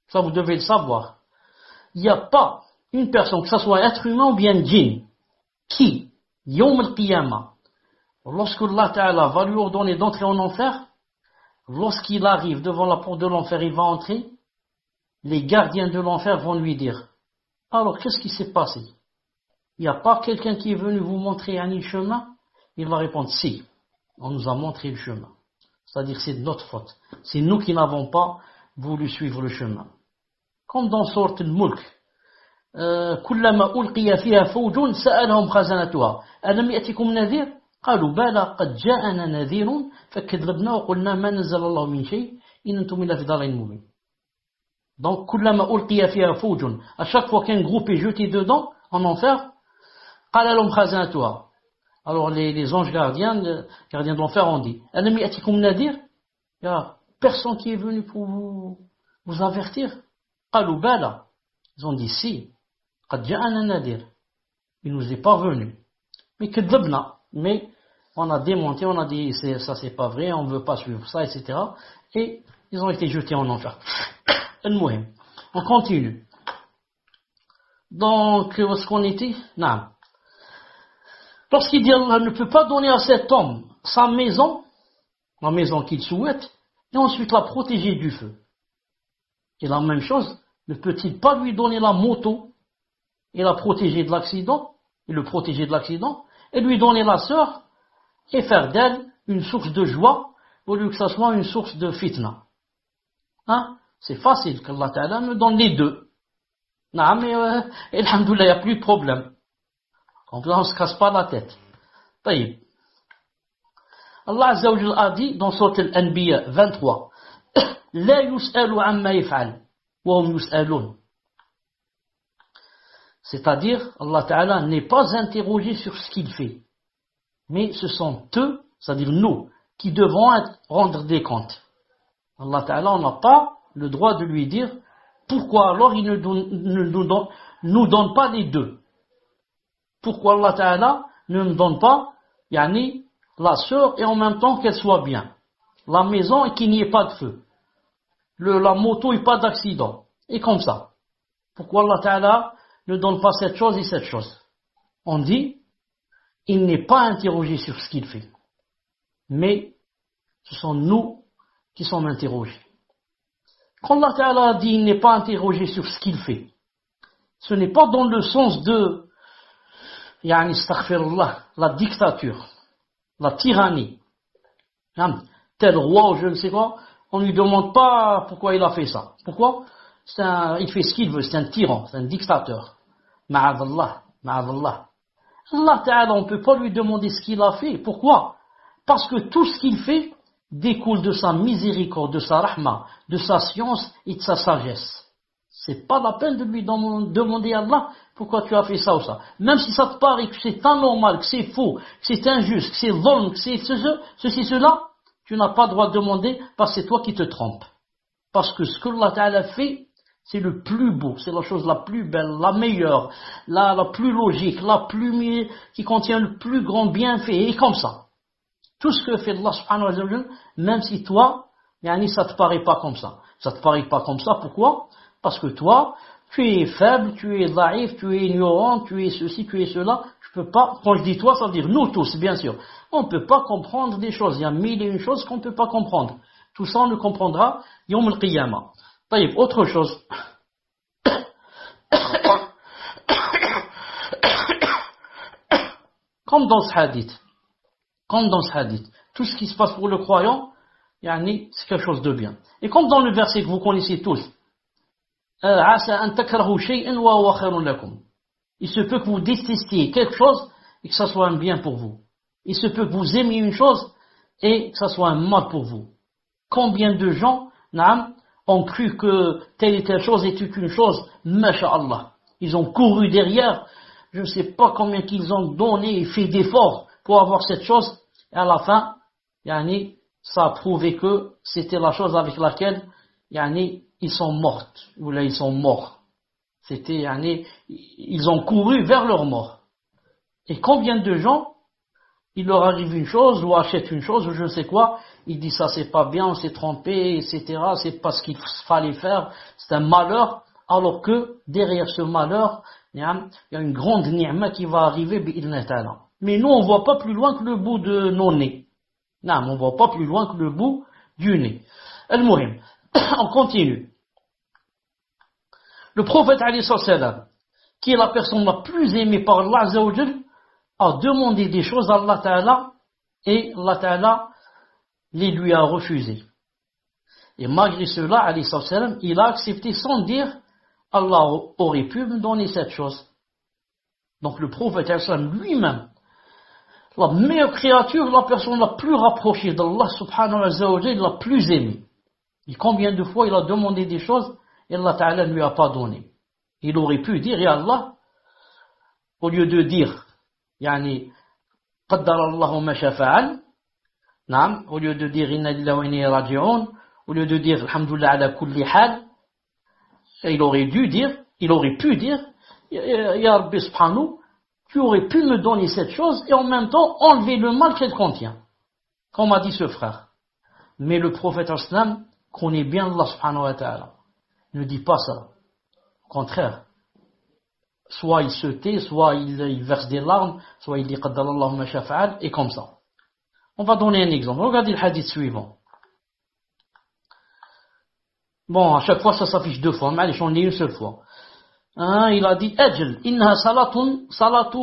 ça vous devez le savoir, il n'y a pas une personne, que ce soit être humain ou bien djinn, qui, Yawm al-Qiyamah, lorsque Allah Ta'ala va lui ordonner d'entrer en enfer, lorsqu'il arrive devant la porte de l'enfer, il va entrer, les gardiens de l'enfer vont lui dire, alors qu'est-ce qui s'est passé? Il n'y a pas quelqu'un qui est venu vous montrer le chemin? Il va répondre, si, on nous a montré le chemin. C'est-à-dire c'est de notre faute. C'est nous qui n'avons pas voulu suivre le chemin. Comme dans Sourate Al-Mulk, كلما ألقي فيها فوج سألهم خزنتها ألم يأتكم نذير قالوا بلى قد جاءنا نذير فكذبنا وقلنا ما نزل الله من شيء إن أنتم إلا في ضلال مبين. Donc كلما ألقي فيها فوج, à chaque fois qu'un groupe est jeté dedans en enfer, قال لهم خزنتها. Alors les anges gardiens de l'enfer ont dit, ألم يأتكم نذير, il y a personne qui est venu pour vous avertir. قالوا بلى, ils ont dit si. قد جاءنا نذير, il nous est pas venu. Mais كذبنا, mais on a démonté, on a dit ça c'est pas vrai, on ne veut pas suivre ça, etc. Et ils ont été jetés en enfer. On continue. Donc, où est-ce qu'on était? Non. Lorsqu'il dit Allah ne peut pas donner à cet homme sa maison, la maison qu'il souhaite, et ensuite la protéger du feu. Et la même chose, ne peut-il pas lui donner la moto et la protéger de l'accident, et le protéger de l'accident, et lui donner la sœur, et faire d'elle une source de joie, au lieu que ça soit une source de fitna. Hein? C'est facile qu'Allah Ta'ala me donne les deux. Non, mais alhamdoulilah, il n'y a plus de problème. On ne se casse pas la tête. Taïb. Allah Azza wa Jalla a dit dans Sourate Al-Anbiya 23, La yus'alu amma yaf'al, wa hum yus'alun. C'est-à-dire, Allah Ta'ala n'est pas interrogé sur ce qu'il fait. Mais ce sont eux, c'est-à-dire nous, qui devons rendre des comptes. Allah Ta'ala, on n'a pas le droit de lui dire pourquoi alors il ne nous donne pas les deux. Pourquoi Allah Ta'ala ne nous donne pas la sœur et en même temps qu'elle soit bien. La maison et qu'il n'y ait pas de feu. La moto et pas d'accident. Et comme ça. Pourquoi Allah Ta'ala ne donne pas cette chose et cette chose? On dit, il n'est pas interrogé sur ce qu'il fait. Mais ce sont nous qui sommes interrogés. Quand Allah Ta'ala dit il n'est pas interrogé sur ce qu'il fait, ce n'est pas dans le sens de la dictature, la tyrannie. Tel roi ou je ne sais quoi, on ne lui demande pas pourquoi il a fait ça. Pourquoi? Il fait ce qu'il veut, c'est un tyran, c'est un dictateur. Ma'adallah. Allah Ta'ala, on ne peut pas lui demander ce qu'il a fait. Pourquoi? Parce que tout ce qu'il fait découle de sa miséricorde, de sa rahma, de sa science et de sa sagesse. C'est pas la peine de lui demander à Allah pourquoi tu as fait ça ou ça. Même si ça te paraît que c'est anormal, que c'est faux, que c'est injuste, que c'est vol, que c'est ceci, cela, tu n'as pas le droit de demander parce que c'est toi qui te trompes. Parce que ce que Allah Ta'ala fait, c'est le plus beau, c'est la chose la plus belle, la meilleure, la plus logique, qui contient le plus grand bienfait, et comme ça. Tout ce que fait Allah subhanahu wa ta'ala, même si toi, ça te paraît pas comme ça. Ça te paraît pas comme ça, pourquoi? Parce que toi, tu es faible, tu es daïf, tu es ignorant, tu es ceci, tu es cela. Je peux pas, quand je dis toi, ça veut dire nous tous, bien sûr. On ne peut pas comprendre des choses. Il y a mille et une choses qu'on ne peut pas comprendre. Tout ça, on le comprendra Yawm al-Qiyamah. Taïb, autre chose. Comme dans ce hadith, tout ce qui se passe pour le croyant, yani, c'est quelque chose de bien. Et comme dans le verset que vous connaissez tous, عَسَى أَن تَكْرَهُوا شَيْئًا وَهُوَ خَيْرٌ لَكُمْ. Il se peut que vous détestiez quelque chose et que ça soit un bien pour vous. Il se peut que vous aimiez une chose et que ça soit un mal pour vous. Combien de gens, ont cru que telle et telle chose était une chose, masha'Allah. Ils ont couru derrière, je ne sais pas combien qu'ils ont donné et fait d'efforts pour avoir cette chose, et à la fin, ça a prouvé que c'était la chose avec laquelle, ils sont morts, ou là ils sont morts. C'était, ils ont couru vers leur mort. Et combien de gens, il leur arrive une chose, ou achètent une chose, ou je ne sais quoi, ils disent ça c'est pas bien, on s'est trompé, etc., c'est pas ce qu'il fallait faire, c'est un malheur, alors que derrière ce malheur, il y a une grande ni'ma qui va arriver, bi'idhnillah ta'ala. Mais nous on voit pas plus loin que le bout de nos nez. Non, on voit pas plus loin que le bout du nez. Al-Muhim, on continue. Le prophète alayhi salam, qui est la personne la plus aimée par Allah Azza wa Jal, a demandé des choses à Allah Ta'ala et Allah Ta'ala les lui a refusées. Et malgré cela, alayhi salam, il a accepté sans dire Allah aurait pu me donner cette chose. Donc le prophète alayhi salam lui-même, la meilleure créature, la personne la plus rapprochée d'Allah subhanahu wa ta'ala, la plus aimée. Et combien de fois il a demandé des choses et Allah Ta'ala ne lui a pas donné. Il aurait pu dire, ya Allah, au lieu de dire, قدر الله ما شاء فعل, au lieu de dire inna lillahi wa inna ilayhi raji'un, au lieu de dire alhamdulillah ala kulli hal, il aurait pu dire ya Rabbi subhanahu, tu aurais pu me donner cette chose et en même temps enlever le mal qu'elle contient, comme a dit ce frère. Mais le prophète sallam connaît bien Allah subhanahu wa ta'ala, ne dit pas ça, au contraire. Soit il se tait, soit il verse des larmes, soit il dit qaddarallahu ma shafa'al, et comme ça. On va donner un exemple. Regardez le hadith suivant. Bon, à chaque fois ça s'affiche deux fois, mais j'en ai une seule fois. Il a dit ajl innaha salatu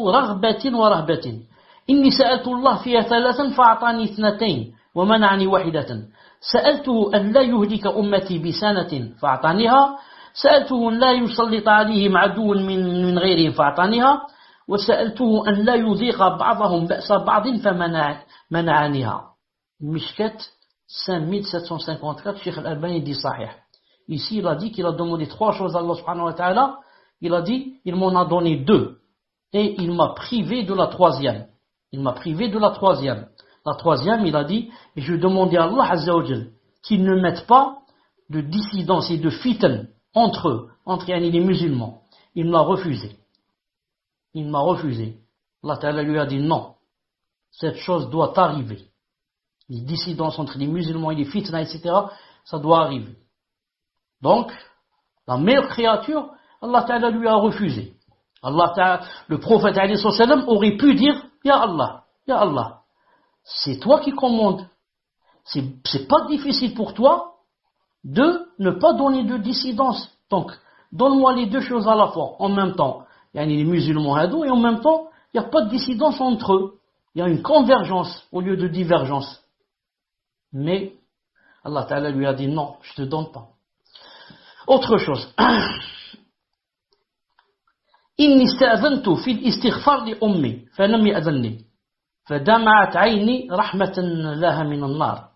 raghbatin wa rahbatin. Inni sa'altu Allah fiha thalathan fa'atani ithnatayn wa mana'ani wahidatan. Sa'altuhu an la yuhlika ummati bi sanatin fa'ataniha. سألته أن لا يسلط عليهم عدو من غيرهم فأعطانيها وسألته أن لا يذيق بعضهم بأس بعض فمنعنيها. Mishkat 5754, Cheikh Al-Albani dit sahih. Ici il a dit qu'il a demandé trois choses à Allah subhanahu wa ta'ala. Il a dit il m'en a donné deux et il m'a privé de la troisième. La troisième il a dit et je demandais à Allah Azza wa Jal qu'il ne mette pas de dissidence et de fitn entre eux, entre les musulmans. Il m'a refusé. Allah Ta'ala lui a dit non, cette chose doit arriver. Les dissidences entre les musulmans et les fitna, etc., ça doit arriver. Donc, la meilleure créature, Allah Ta'ala lui a refusé. Le prophète alayhi salam aurait pu dire, Ya Allah, c'est toi qui commandes. C'est pas difficile pour toi de ne pas donner de dissidence. Donc, donne-moi les deux choses à la fois. En même temps, il y a les musulmans hadous et en même temps, il n'y a pas de dissidence entre eux. Il y a une convergence au lieu de divergence. Mais, Allah Ta'ala lui a dit non, je ne te donne pas. Autre chose. Inni sta'adhantu fil istighfar li ummi, falam ya'dhanni. Fadama'at ayni rahmatan laha min an-nar.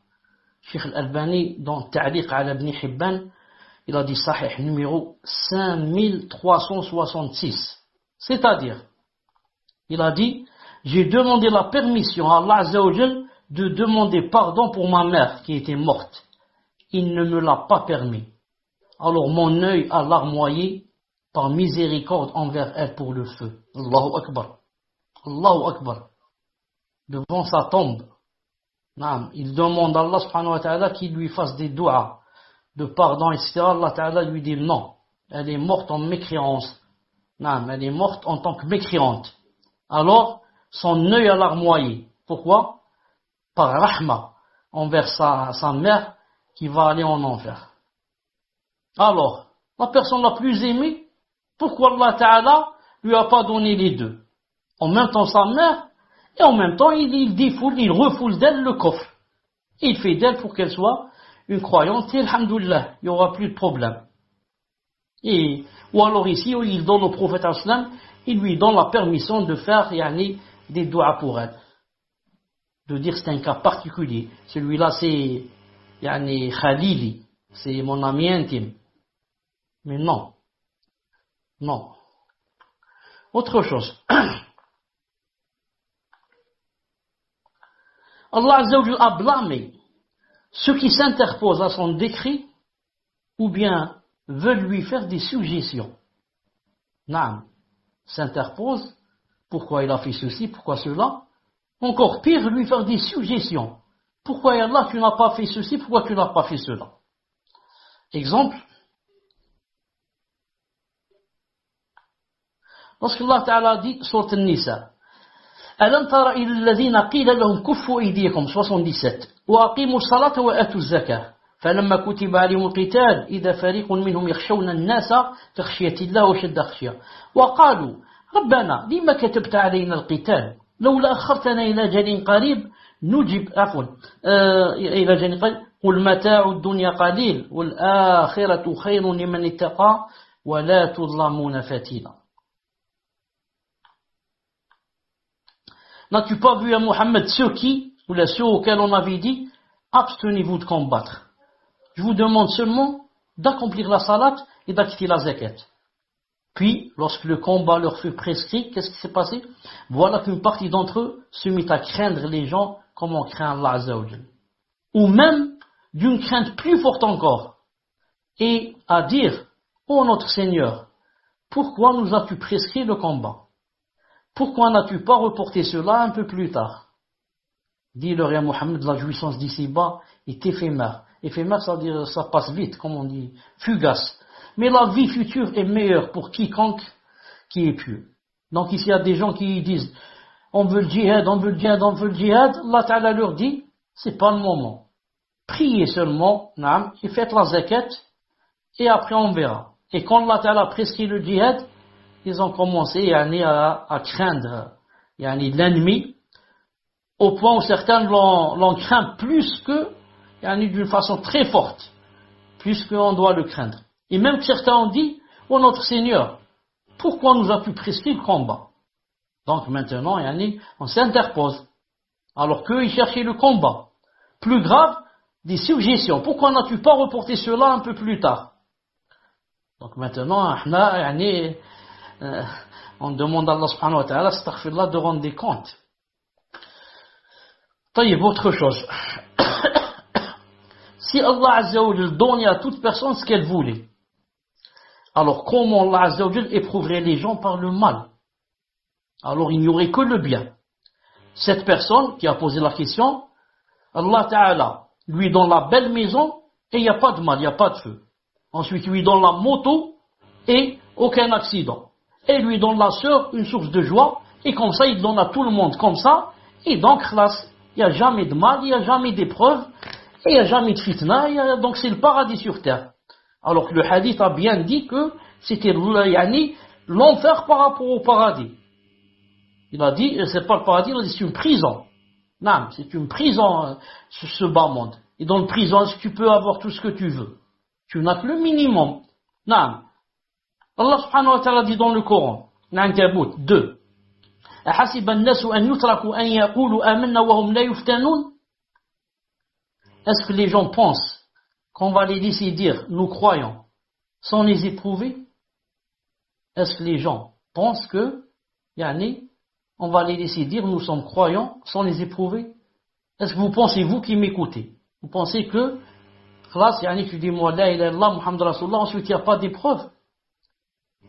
Cheikh Al-Albani, dans Ta'liq ala Ibn Hibban, il a dit sahih numéro 5366. C'est-à-dire, il a dit, j'ai demandé la permission à Allah Azza wa Jal de demander pardon pour ma mère qui était morte. Il ne me l'a pas permis. Alors mon œil a larmoyé par miséricorde envers elle pour le feu. Allahu Akbar. Allahu Akbar. Devant sa tombe. Il demande à Allah subhanahu wa ta'ala qu'il lui fasse des doigts de pardon, etc. Allah ta'ala lui dit non, elle est morte en mécréance. Elle est morte en tant que mécréante. Alors, son œil a larmoyé. Pourquoi? Par rahma envers sa mère qui va aller en enfer. Alors, la personne la plus aimée, pourquoi Allah ta'ala lui a pas donné les deux? En même temps sa mère, et en même temps il refoule d'elle le coffre. Et il fait d'elle pour qu'elle soit une croyante, et alhamdoulilah, il n'y aura plus de problème. Ou alors ici, il donne au prophète islam, il lui donne la permission de faire des doigts pour elle. De dire c'est un cas particulier. Celui-là c'est Khalili, c'est mon ami intime. Mais non. Non. Autre chose. Allah Azza wa Jalla a blâmé ceux qui s'interposent à son décret ou bien veulent lui faire des suggestions. Naam. S'interpose. Pourquoi il a fait ceci, pourquoi cela? Encore pire, lui faire des suggestions. Pourquoi Allah, tu n'as pas fait ceci, pourquoi tu n'as pas fait cela? Exemple. Lorsque Allah Ta'ala dit, Sourate An-Nisa, ألم تر إلى الذين قيل لهم كفوا أيديكم 77 وأقيموا الصلاة وآتوا الزكاة فلما كتب عليهم القتال إذا فريق منهم يخشون الناس كخشية الله وشد خشية وقالوا ربنا لما كتبت علينا القتال لولا أخرتنا إلى أجل قريب نجب إلى أجل قريب قل متاع الدنيا قليل والآخرة خير لمن اتقى ولا تظلمون فتيلا. N'as-tu pas vu à Mohammed ceux auxquels on avait dit, abstenez-vous de combattre. Je vous demande seulement d'accomplir la salat et d'acquitter la zakat. Puis, lorsque le combat leur fut prescrit, qu'est-ce qui s'est passé? Voilà qu'une partie d'entre eux se mit à craindre les gens comme on craint Allah Azza wa Jal. Ou même d'une crainte plus forte encore. Et à dire, ô notre Seigneur, pourquoi nous as-tu prescrit le combat? Pourquoi n'as-tu pas reporté cela un peu plus tard? Dis-leur à Mohammed, la jouissance d'ici-bas est éphémère. Éphémère, ça veut dire ça passe vite, comme on dit, fugace. Mais la vie future est meilleure pour quiconque qui est pieux. Donc ici, il y a des gens qui disent, on veut le djihad, on veut le djihad, on veut le djihad. Allah Ta'ala leur dit, c'est pas le moment. Priez seulement, et faites la zakat, et après on verra. Et quand Allah Ta'ala a prescrit le djihad, ils ont commencé à craindre l'ennemi, au point où certains l'ont craint plus que, d'une façon très forte, plus qu'on doit le craindre. Et même que certains ont dit, ô notre Seigneur, pourquoi nous as-tu prescrit le combat? Donc maintenant, on s'interpose, alors qu'eux, ils cherchaient le combat. Plus grave, des suggestions. Pourquoi n'as-tu pas reporté cela un peu plus tard? Donc maintenant, on demande à Allah subhanahu wa ta'ala, astaghfirullah, de rendre des comptes. Taïb, autre chose. Si Allah Azza wa Jal donnait à toute personne ce qu'elle voulait, alors comment Allah Azza wa Jal éprouverait les gens par le mal? Alors il n'y aurait que le bien. Cette personne qui a posé la question, Allah Ta'ala lui donne la belle maison et il n'y a pas de mal, il n'y a pas de feu. Ensuite il lui donne la moto et aucun accident. Et lui donne la sœur une source de joie, et comme ça il donne à tout le monde comme ça, et donc il n'y a jamais de mal, il n'y a jamais d'épreuve, et il n'y a jamais de fitna, donc c'est le paradis sur terre. Alors que le hadith a bien dit que c'était l'enfer par rapport au paradis. Il a dit, c'est pas le paradis, il a dit c'est une prison. Non, c'est une prison, ce bas monde. Et dans le prison, tu peux avoir tout ce que tu veux. Tu n'as que le minimum. Non. Allah subhanahu wa ta'ala dit dans le Coran, Ankabut 2, أحسب الناس أن يتركوا أن يقولوا آمنا وهم لا يفتنون? Est-ce que les gens pensent qu'on va les laisser dire nous croyons sans les éprouver? Est-ce que les gens pensent que on va les laisser dire nous sommes croyants sans les éprouver? Est-ce que vous pensez, vous qui m'écoutez, vous pensez que tu dis moi la ilaha illallah Muhammad Rasulullah, ensuite il n'y a pas d'épreuve?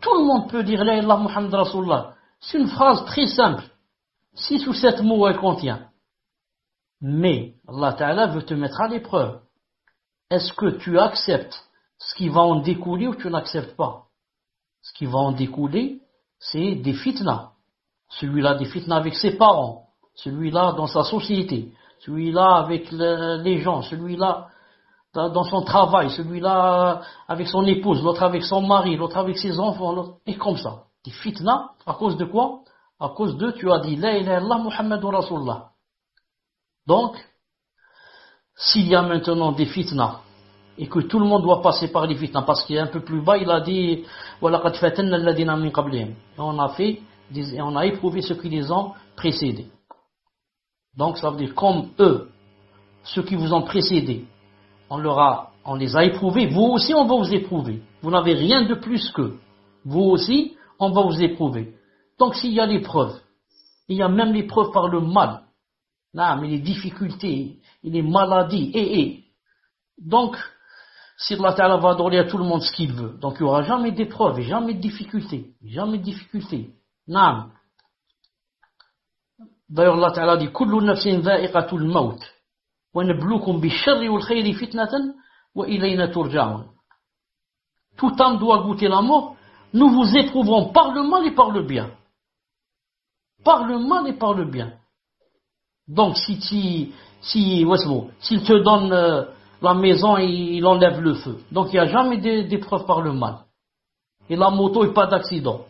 Tout le monde peut dire la ilaha illallah Muhammad Rasulullah. C'est une phrase très simple. 6 ou 7 mots elle contient. Mais Allah Ta'ala veut te mettre à l'épreuve. Est-ce que tu acceptes ce qui va en découler ou tu n'acceptes pas? Ce qui va en découler, c'est des fitnas. Celui-là des fitnas avec ses parents, celui-là dans sa société, celui-là avec les gens, celui-là dans son travail, celui-là avec son épouse, l'autre avec son mari, l'autre avec ses enfants, et comme ça. Des fitnas, à cause de quoi? À cause de, tu as dit, la ilaha illallah Muhammadur Rasulullah. Donc, s'il y a maintenant des fitnas, et que tout le monde doit passer par les fitnas, parce qu'il est un peu plus bas, il a dit, وَلَقَدْ فَتَنَّا الَّذِينَ مِنْ قَبْلِهِمْ. Et on a éprouvé ceux qui les ont précédés. Donc ça veut dire, comme eux, ceux qui vous ont précédés, on les a éprouvés, vous aussi on va vous éprouver. Vous n'avez rien de plus qu'eux. Vous aussi, on va vous éprouver. Donc s'il y a l'épreuve, il y a même l'épreuve par le mal, là, mais les difficultés, et les maladies, et. Donc, si Allah Ta'ala va donner à tout le monde ce qu'il veut, donc il n'y aura jamais d'épreuve, jamais de difficultés, jamais de difficultés. Naam. D'ailleurs, Allah Ta'ala dit, Kullu nafsin dha'iqatul maut, wa nabluukum bish-sharri wal khayri fitnatan, wa ilayna turja'un. Toute âme doit goûter la mort, nous vous éprouverons par le mal et par le bien. Par le mal et par le bien. Donc, s'il te donne la maison, il enlève le feu. Donc, il n'y a jamais d'épreuve par le mal. Et la moto, il n'y a pas d'accident.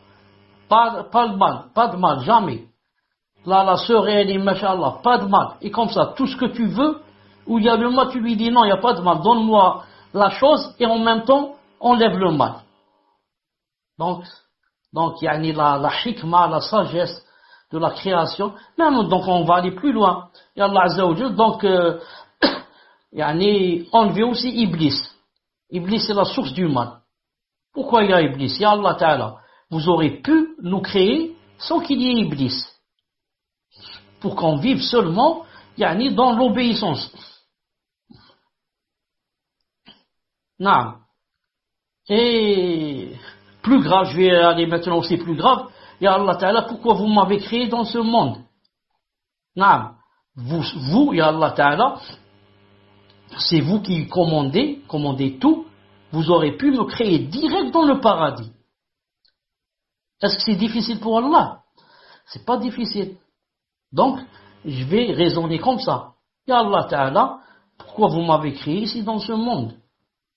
Pas de mal, jamais. Là, la sœur, elle est, machallah, pas de mal. Et comme ça, tout ce que tu veux, où il y a le mal, tu lui dis non, il n'y a pas de mal. Donne-moi la chose et en même temps, enlève le mal. Donc, il y a la hikmah, la sagesse de la création. Même, donc, on va aller plus loin. Et Allah Azza wa Jal, donc, enlever aussi Iblis. Iblis, c'est la source du mal. Pourquoi il y a Iblis? Ya Allah Ta'ala, vous aurez pu nous créer sans qu'il y ait Iblis. Pour qu'on vive seulement, dans l'obéissance. Non. Et plus grave, je vais aller maintenant aussi plus grave. Ya Allah Ta'ala, pourquoi vous m'avez créé dans ce monde? Non. Vous, Ya Allah Ta'ala, c'est vous qui commandez tout. Vous aurez pu me créer direct dans le paradis. Est-ce que c'est difficile pour Allah? C'est pas difficile. Donc, je vais raisonner comme ça. Ya Allah Ta'ala, pourquoi vous m'avez créé ici dans ce monde?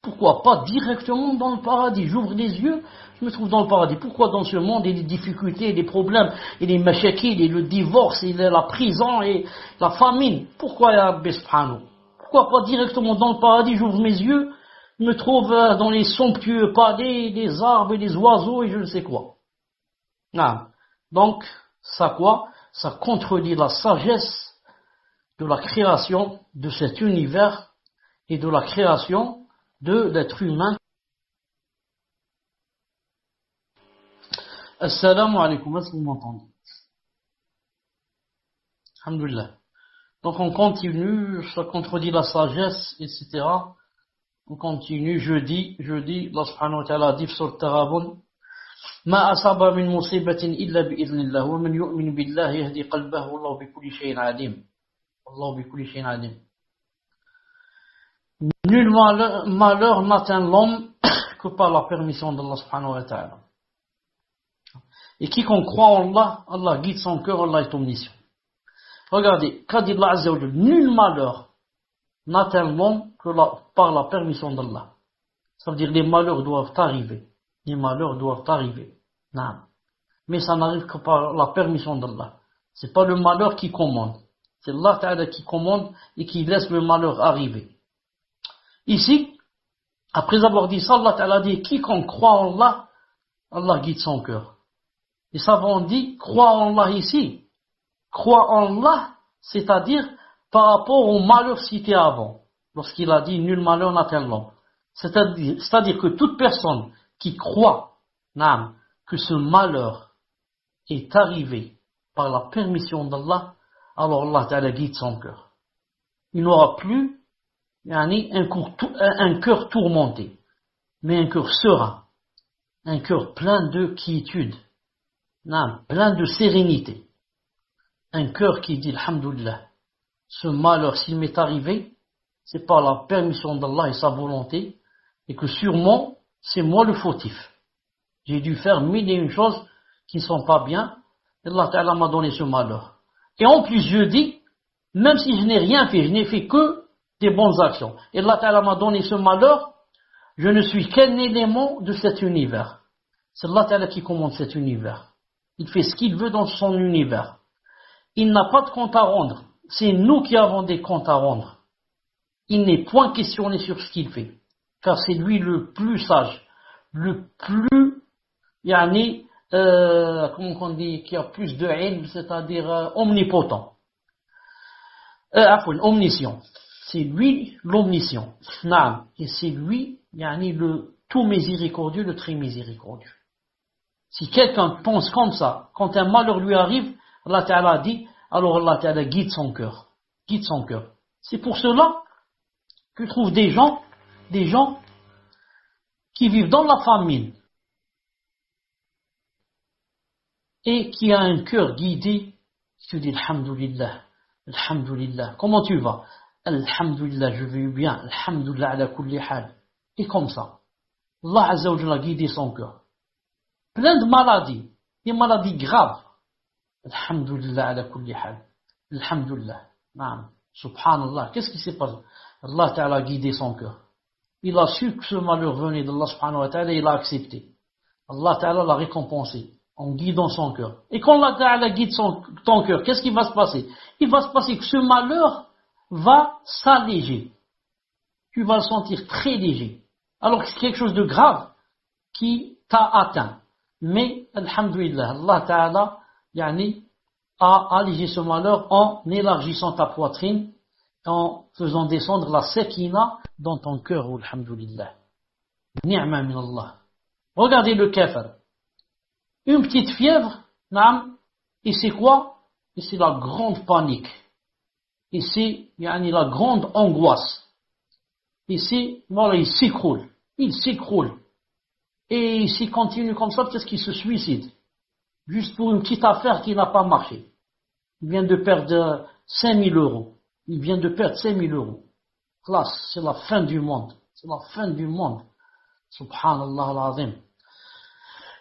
Pourquoi pas directement dans le paradis? J'ouvre les yeux, je me trouve dans le paradis. Pourquoi dans ce monde, il y a des difficultés, des problèmes, et les mashakil, et le divorce, et la prison, et la famine? Pourquoi Ya Rabbi Subhanahu? Pourquoi pas directement dans le paradis? J'ouvre mes yeux, je me trouve dans les somptueux palais, des arbres, et des oiseaux, et je ne sais quoi. Non. Donc, ça quoi? Ça contredit la sagesse de la création de cet univers et de la création de l'être humain. Assalamu alaikum, est-ce que vous m'entendez? Alhamdulillah. Donc on continue, ça contredit la sagesse, etc. On continue, jeudi, Allah subhanahu wa ta'ala dit sur le Tarabun, ما أصاب من مصيبة إلا بإذن الله ومن يؤمن بالله يهدي قلبه والله بكل شيء عليم. والله بكل شيء عليم. Nul malheur n'atteint l'homme que par la permission d'Allah subhanahu wa ta'ala. Et quiconque croit en Allah, Allah guide son cœur, Allah est omniscient. Regardez, qu'a dit Allah Azza wa Jalla, nul malheur n'atteint l'homme que par la permission d'Allah. Ça veut dire les malheurs doivent arriver. Les malheurs doivent arriver. Non. Mais ça n'arrive que par la permission d'Allah. C'est pas le malheur qui commande. C'est Allah Ta'ala qui commande et qui laisse le malheur arriver. Ici, après avoir dit ça, Allah Ta'ala dit, quiconque croit en Allah, Allah guide son cœur. Les savants disent, crois en Allah ici. Crois en Allah, c'est-à-dire par rapport au malheur cité avant. Lorsqu'il a dit, nul malheur n'atteint l'homme. C'est-à-dire que toute personne qui croit, que ce malheur est arrivé par la permission d'Allah, alors Allah Ta'ala guide son cœur. Il n'aura plus un cœur tourmenté, mais un cœur serein, un cœur plein de quiétude, plein de sérénité, un cœur qui dit alhamdoulilah, ce malheur s'il m'est arrivé, c'est par la permission d'Allah et sa volonté, et que sûrement c'est moi le fautif. J'ai dû faire mille et une choses qui ne sont pas bien, et Allah Ta'ala m'a donné ce malheur. Et en plus je dis, même si je n'ai rien fait, je n'ai fait que des bonnes actions, et Allah Ta'ala m'a donné ce malheur, je ne suis qu'un élément de cet univers. C'est Allah Ta'ala qui commande cet univers. Il fait ce qu'il veut dans son univers. Il n'a pas de compte à rendre. C'est nous qui avons des comptes à rendre. il n'est point questionné sur ce qu'il fait, car c'est lui le plus sage, le plus, comment on dit, qui a plus de ilm, c'est-à-dire omnipotent, omniscient. C'est lui l'omniscient, naam, et c'est lui, le tout miséricordieux, le très miséricordieux. Si quelqu'un pense comme ça, quand un malheur lui arrive, Allah Ta'ala dit, alors Allah Ta'ala guide son cœur. Guide son cœur. C'est pour cela que je trouve des gens qui vivent dans la famine et qui a un cœur guidé, qui te dit Alhamdulillah, Alhamdulillah. Comment tu vas? Alhamdulillah, je vais bien. Alhamdulillah ala kulli hal. Et comme ça, Allah Azza wa Jalla a guidé son cœur. Plein de maladies, des maladies graves. Alhamdulillah ala kulli hal. Alhamdulillah. Naam. Subhanallah. Qu'est-ce qui s'est passé? Allah Ta'ala a guidé son cœur. Il a su que ce malheur venait d'Allah subhanahu wa ta'ala et il a accepté. Allah Ta'ala l'a récompensé en guidant son cœur. Et quand Allah Ta'ala guide ton cœur, qu'est-ce qui va se passer? Il va se passer que ce malheur va s'alléger. Tu vas le sentir très léger. Alors que c'est quelque chose de grave qui t'a atteint. Mais, alhamdulillah, Allah Ta'ala, a allégé ce malheur en élargissant ta poitrine, en faisant descendre la sekina dans ton cœur, alhamdulillah. Ni'ma min Allah. Regardez le kafir. Une petite fièvre, naam, et c'est quoi? Et c'est la grande panique. Et c'est, la grande angoisse. Et c'est, voilà, il s'écroule. Il s'écroule. Et s'il continue comme ça, peut-être qu'il se suicide. Juste pour une petite affaire qui n'a pas marché. Il vient de perdre 5000 euros. Il vient de perdre 5000 euros. Classe, c'est la fin du monde. C'est la fin du monde. Subhanallah al-azim.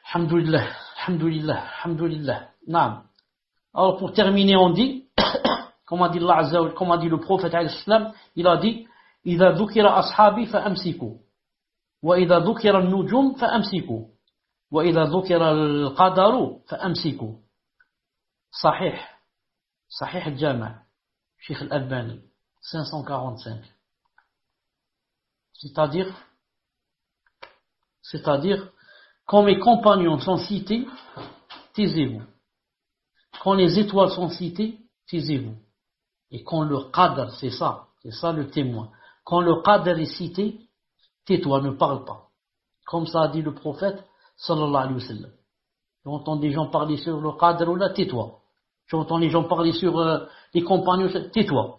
Alhamdulillah, alhamdulillah, alhamdulillah. Naam. Alors pour terminer, on dit, comme a dit Allah Azza wa Jalla, comme a dit le prophète alayhi salam, il a dit, إذا ذكر أصحابي فأمسكوا وإذا ذكر النجوم فأمسكوا وإذا ذكر القدر فأمسكوا. صحيح صحيح الجامع Cheikh Al-Albani 545. C'est-à-dire quand mes compagnons sont cités, taisez-vous. Quand les étoiles sont citées, taisez-vous. Et quand le qadr, c'est ça le témoin. Quand le qadr est cité, tais-toi, ne parle pas. Comme ça a dit le prophète, sallallahu alayhi wa sallam. J'entends des gens parler sur le qadr ou là, tais-toi. J'entends les gens parler sur les compagnons, tais-toi.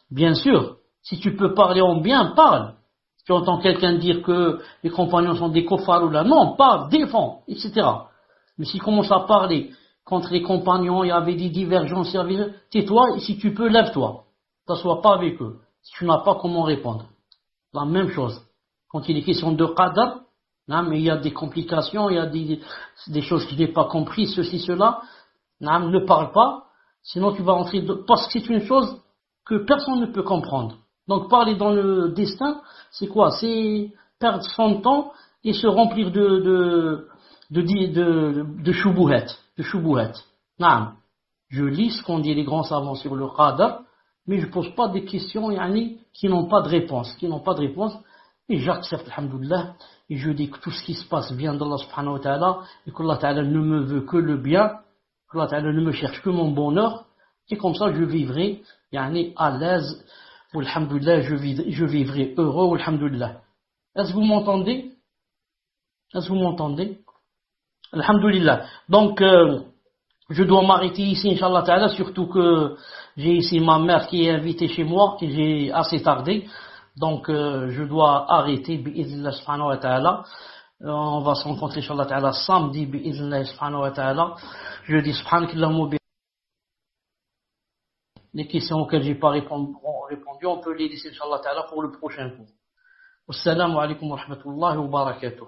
Bien sûr, si tu peux parler en bien, parle. Si tu entends quelqu'un dire que les compagnons sont des kofars ou là, non, parle, défends, etc. Mais s'il commence à parler contre les compagnons, il y avait des divergences, tais-toi, et si tu peux, lève-toi. T'assois pas avec eux. Si tu n'as pas comment répondre. La même chose. Quand il est question de qadr, mais il y a des complications, il y a des choses que je n'ai pas comprises, ceci, cela. Ne parle pas, sinon tu vas entrer parce que c'est une chose que personne ne peut comprendre. Donc parler dans le destin, c'est quoi? C'est perdre son temps et se remplir de shubuhat. De shubuhat. Je lis ce qu'ont dit les grands savants sur le qadr, mais je ne pose pas des questions qui n'ont pas de réponse. Et j'accepte, alhamdoulilah, et je dis que tout ce qui se passe vient d'Allah subhanahu wa ta'ala, et qu'Allah ta'ala ne me veut que le bien, qu'Allah ta'ala ne me cherche que mon bonheur, et comme ça je vivrai à l'aise, alhamdoulilah, je vivrai heureux, alhamdoulilah. Est-ce que vous m'entendez? Alhamdoulilah. Donc, je dois m'arrêter ici, Inch'Allah ta'ala, surtout que j'ai ici ma mère qui est invitée chez moi, et j'ai assez tardé. Donc, je dois arrêter, bi'idhnillah subhanahu wa ta'ala. On va se rencontrer, Inch'Allah ta'ala, samedi, bi'idhnillah subhanahu wa ta'ala. Je dis subhanakallahumma. Les questions auxquelles j'ai pas répondu, on peut les laisser, Inch'Allah ta'ala, pour le prochain cours. Wassalamu alaikum wa rahmatullahi wa barakatuh.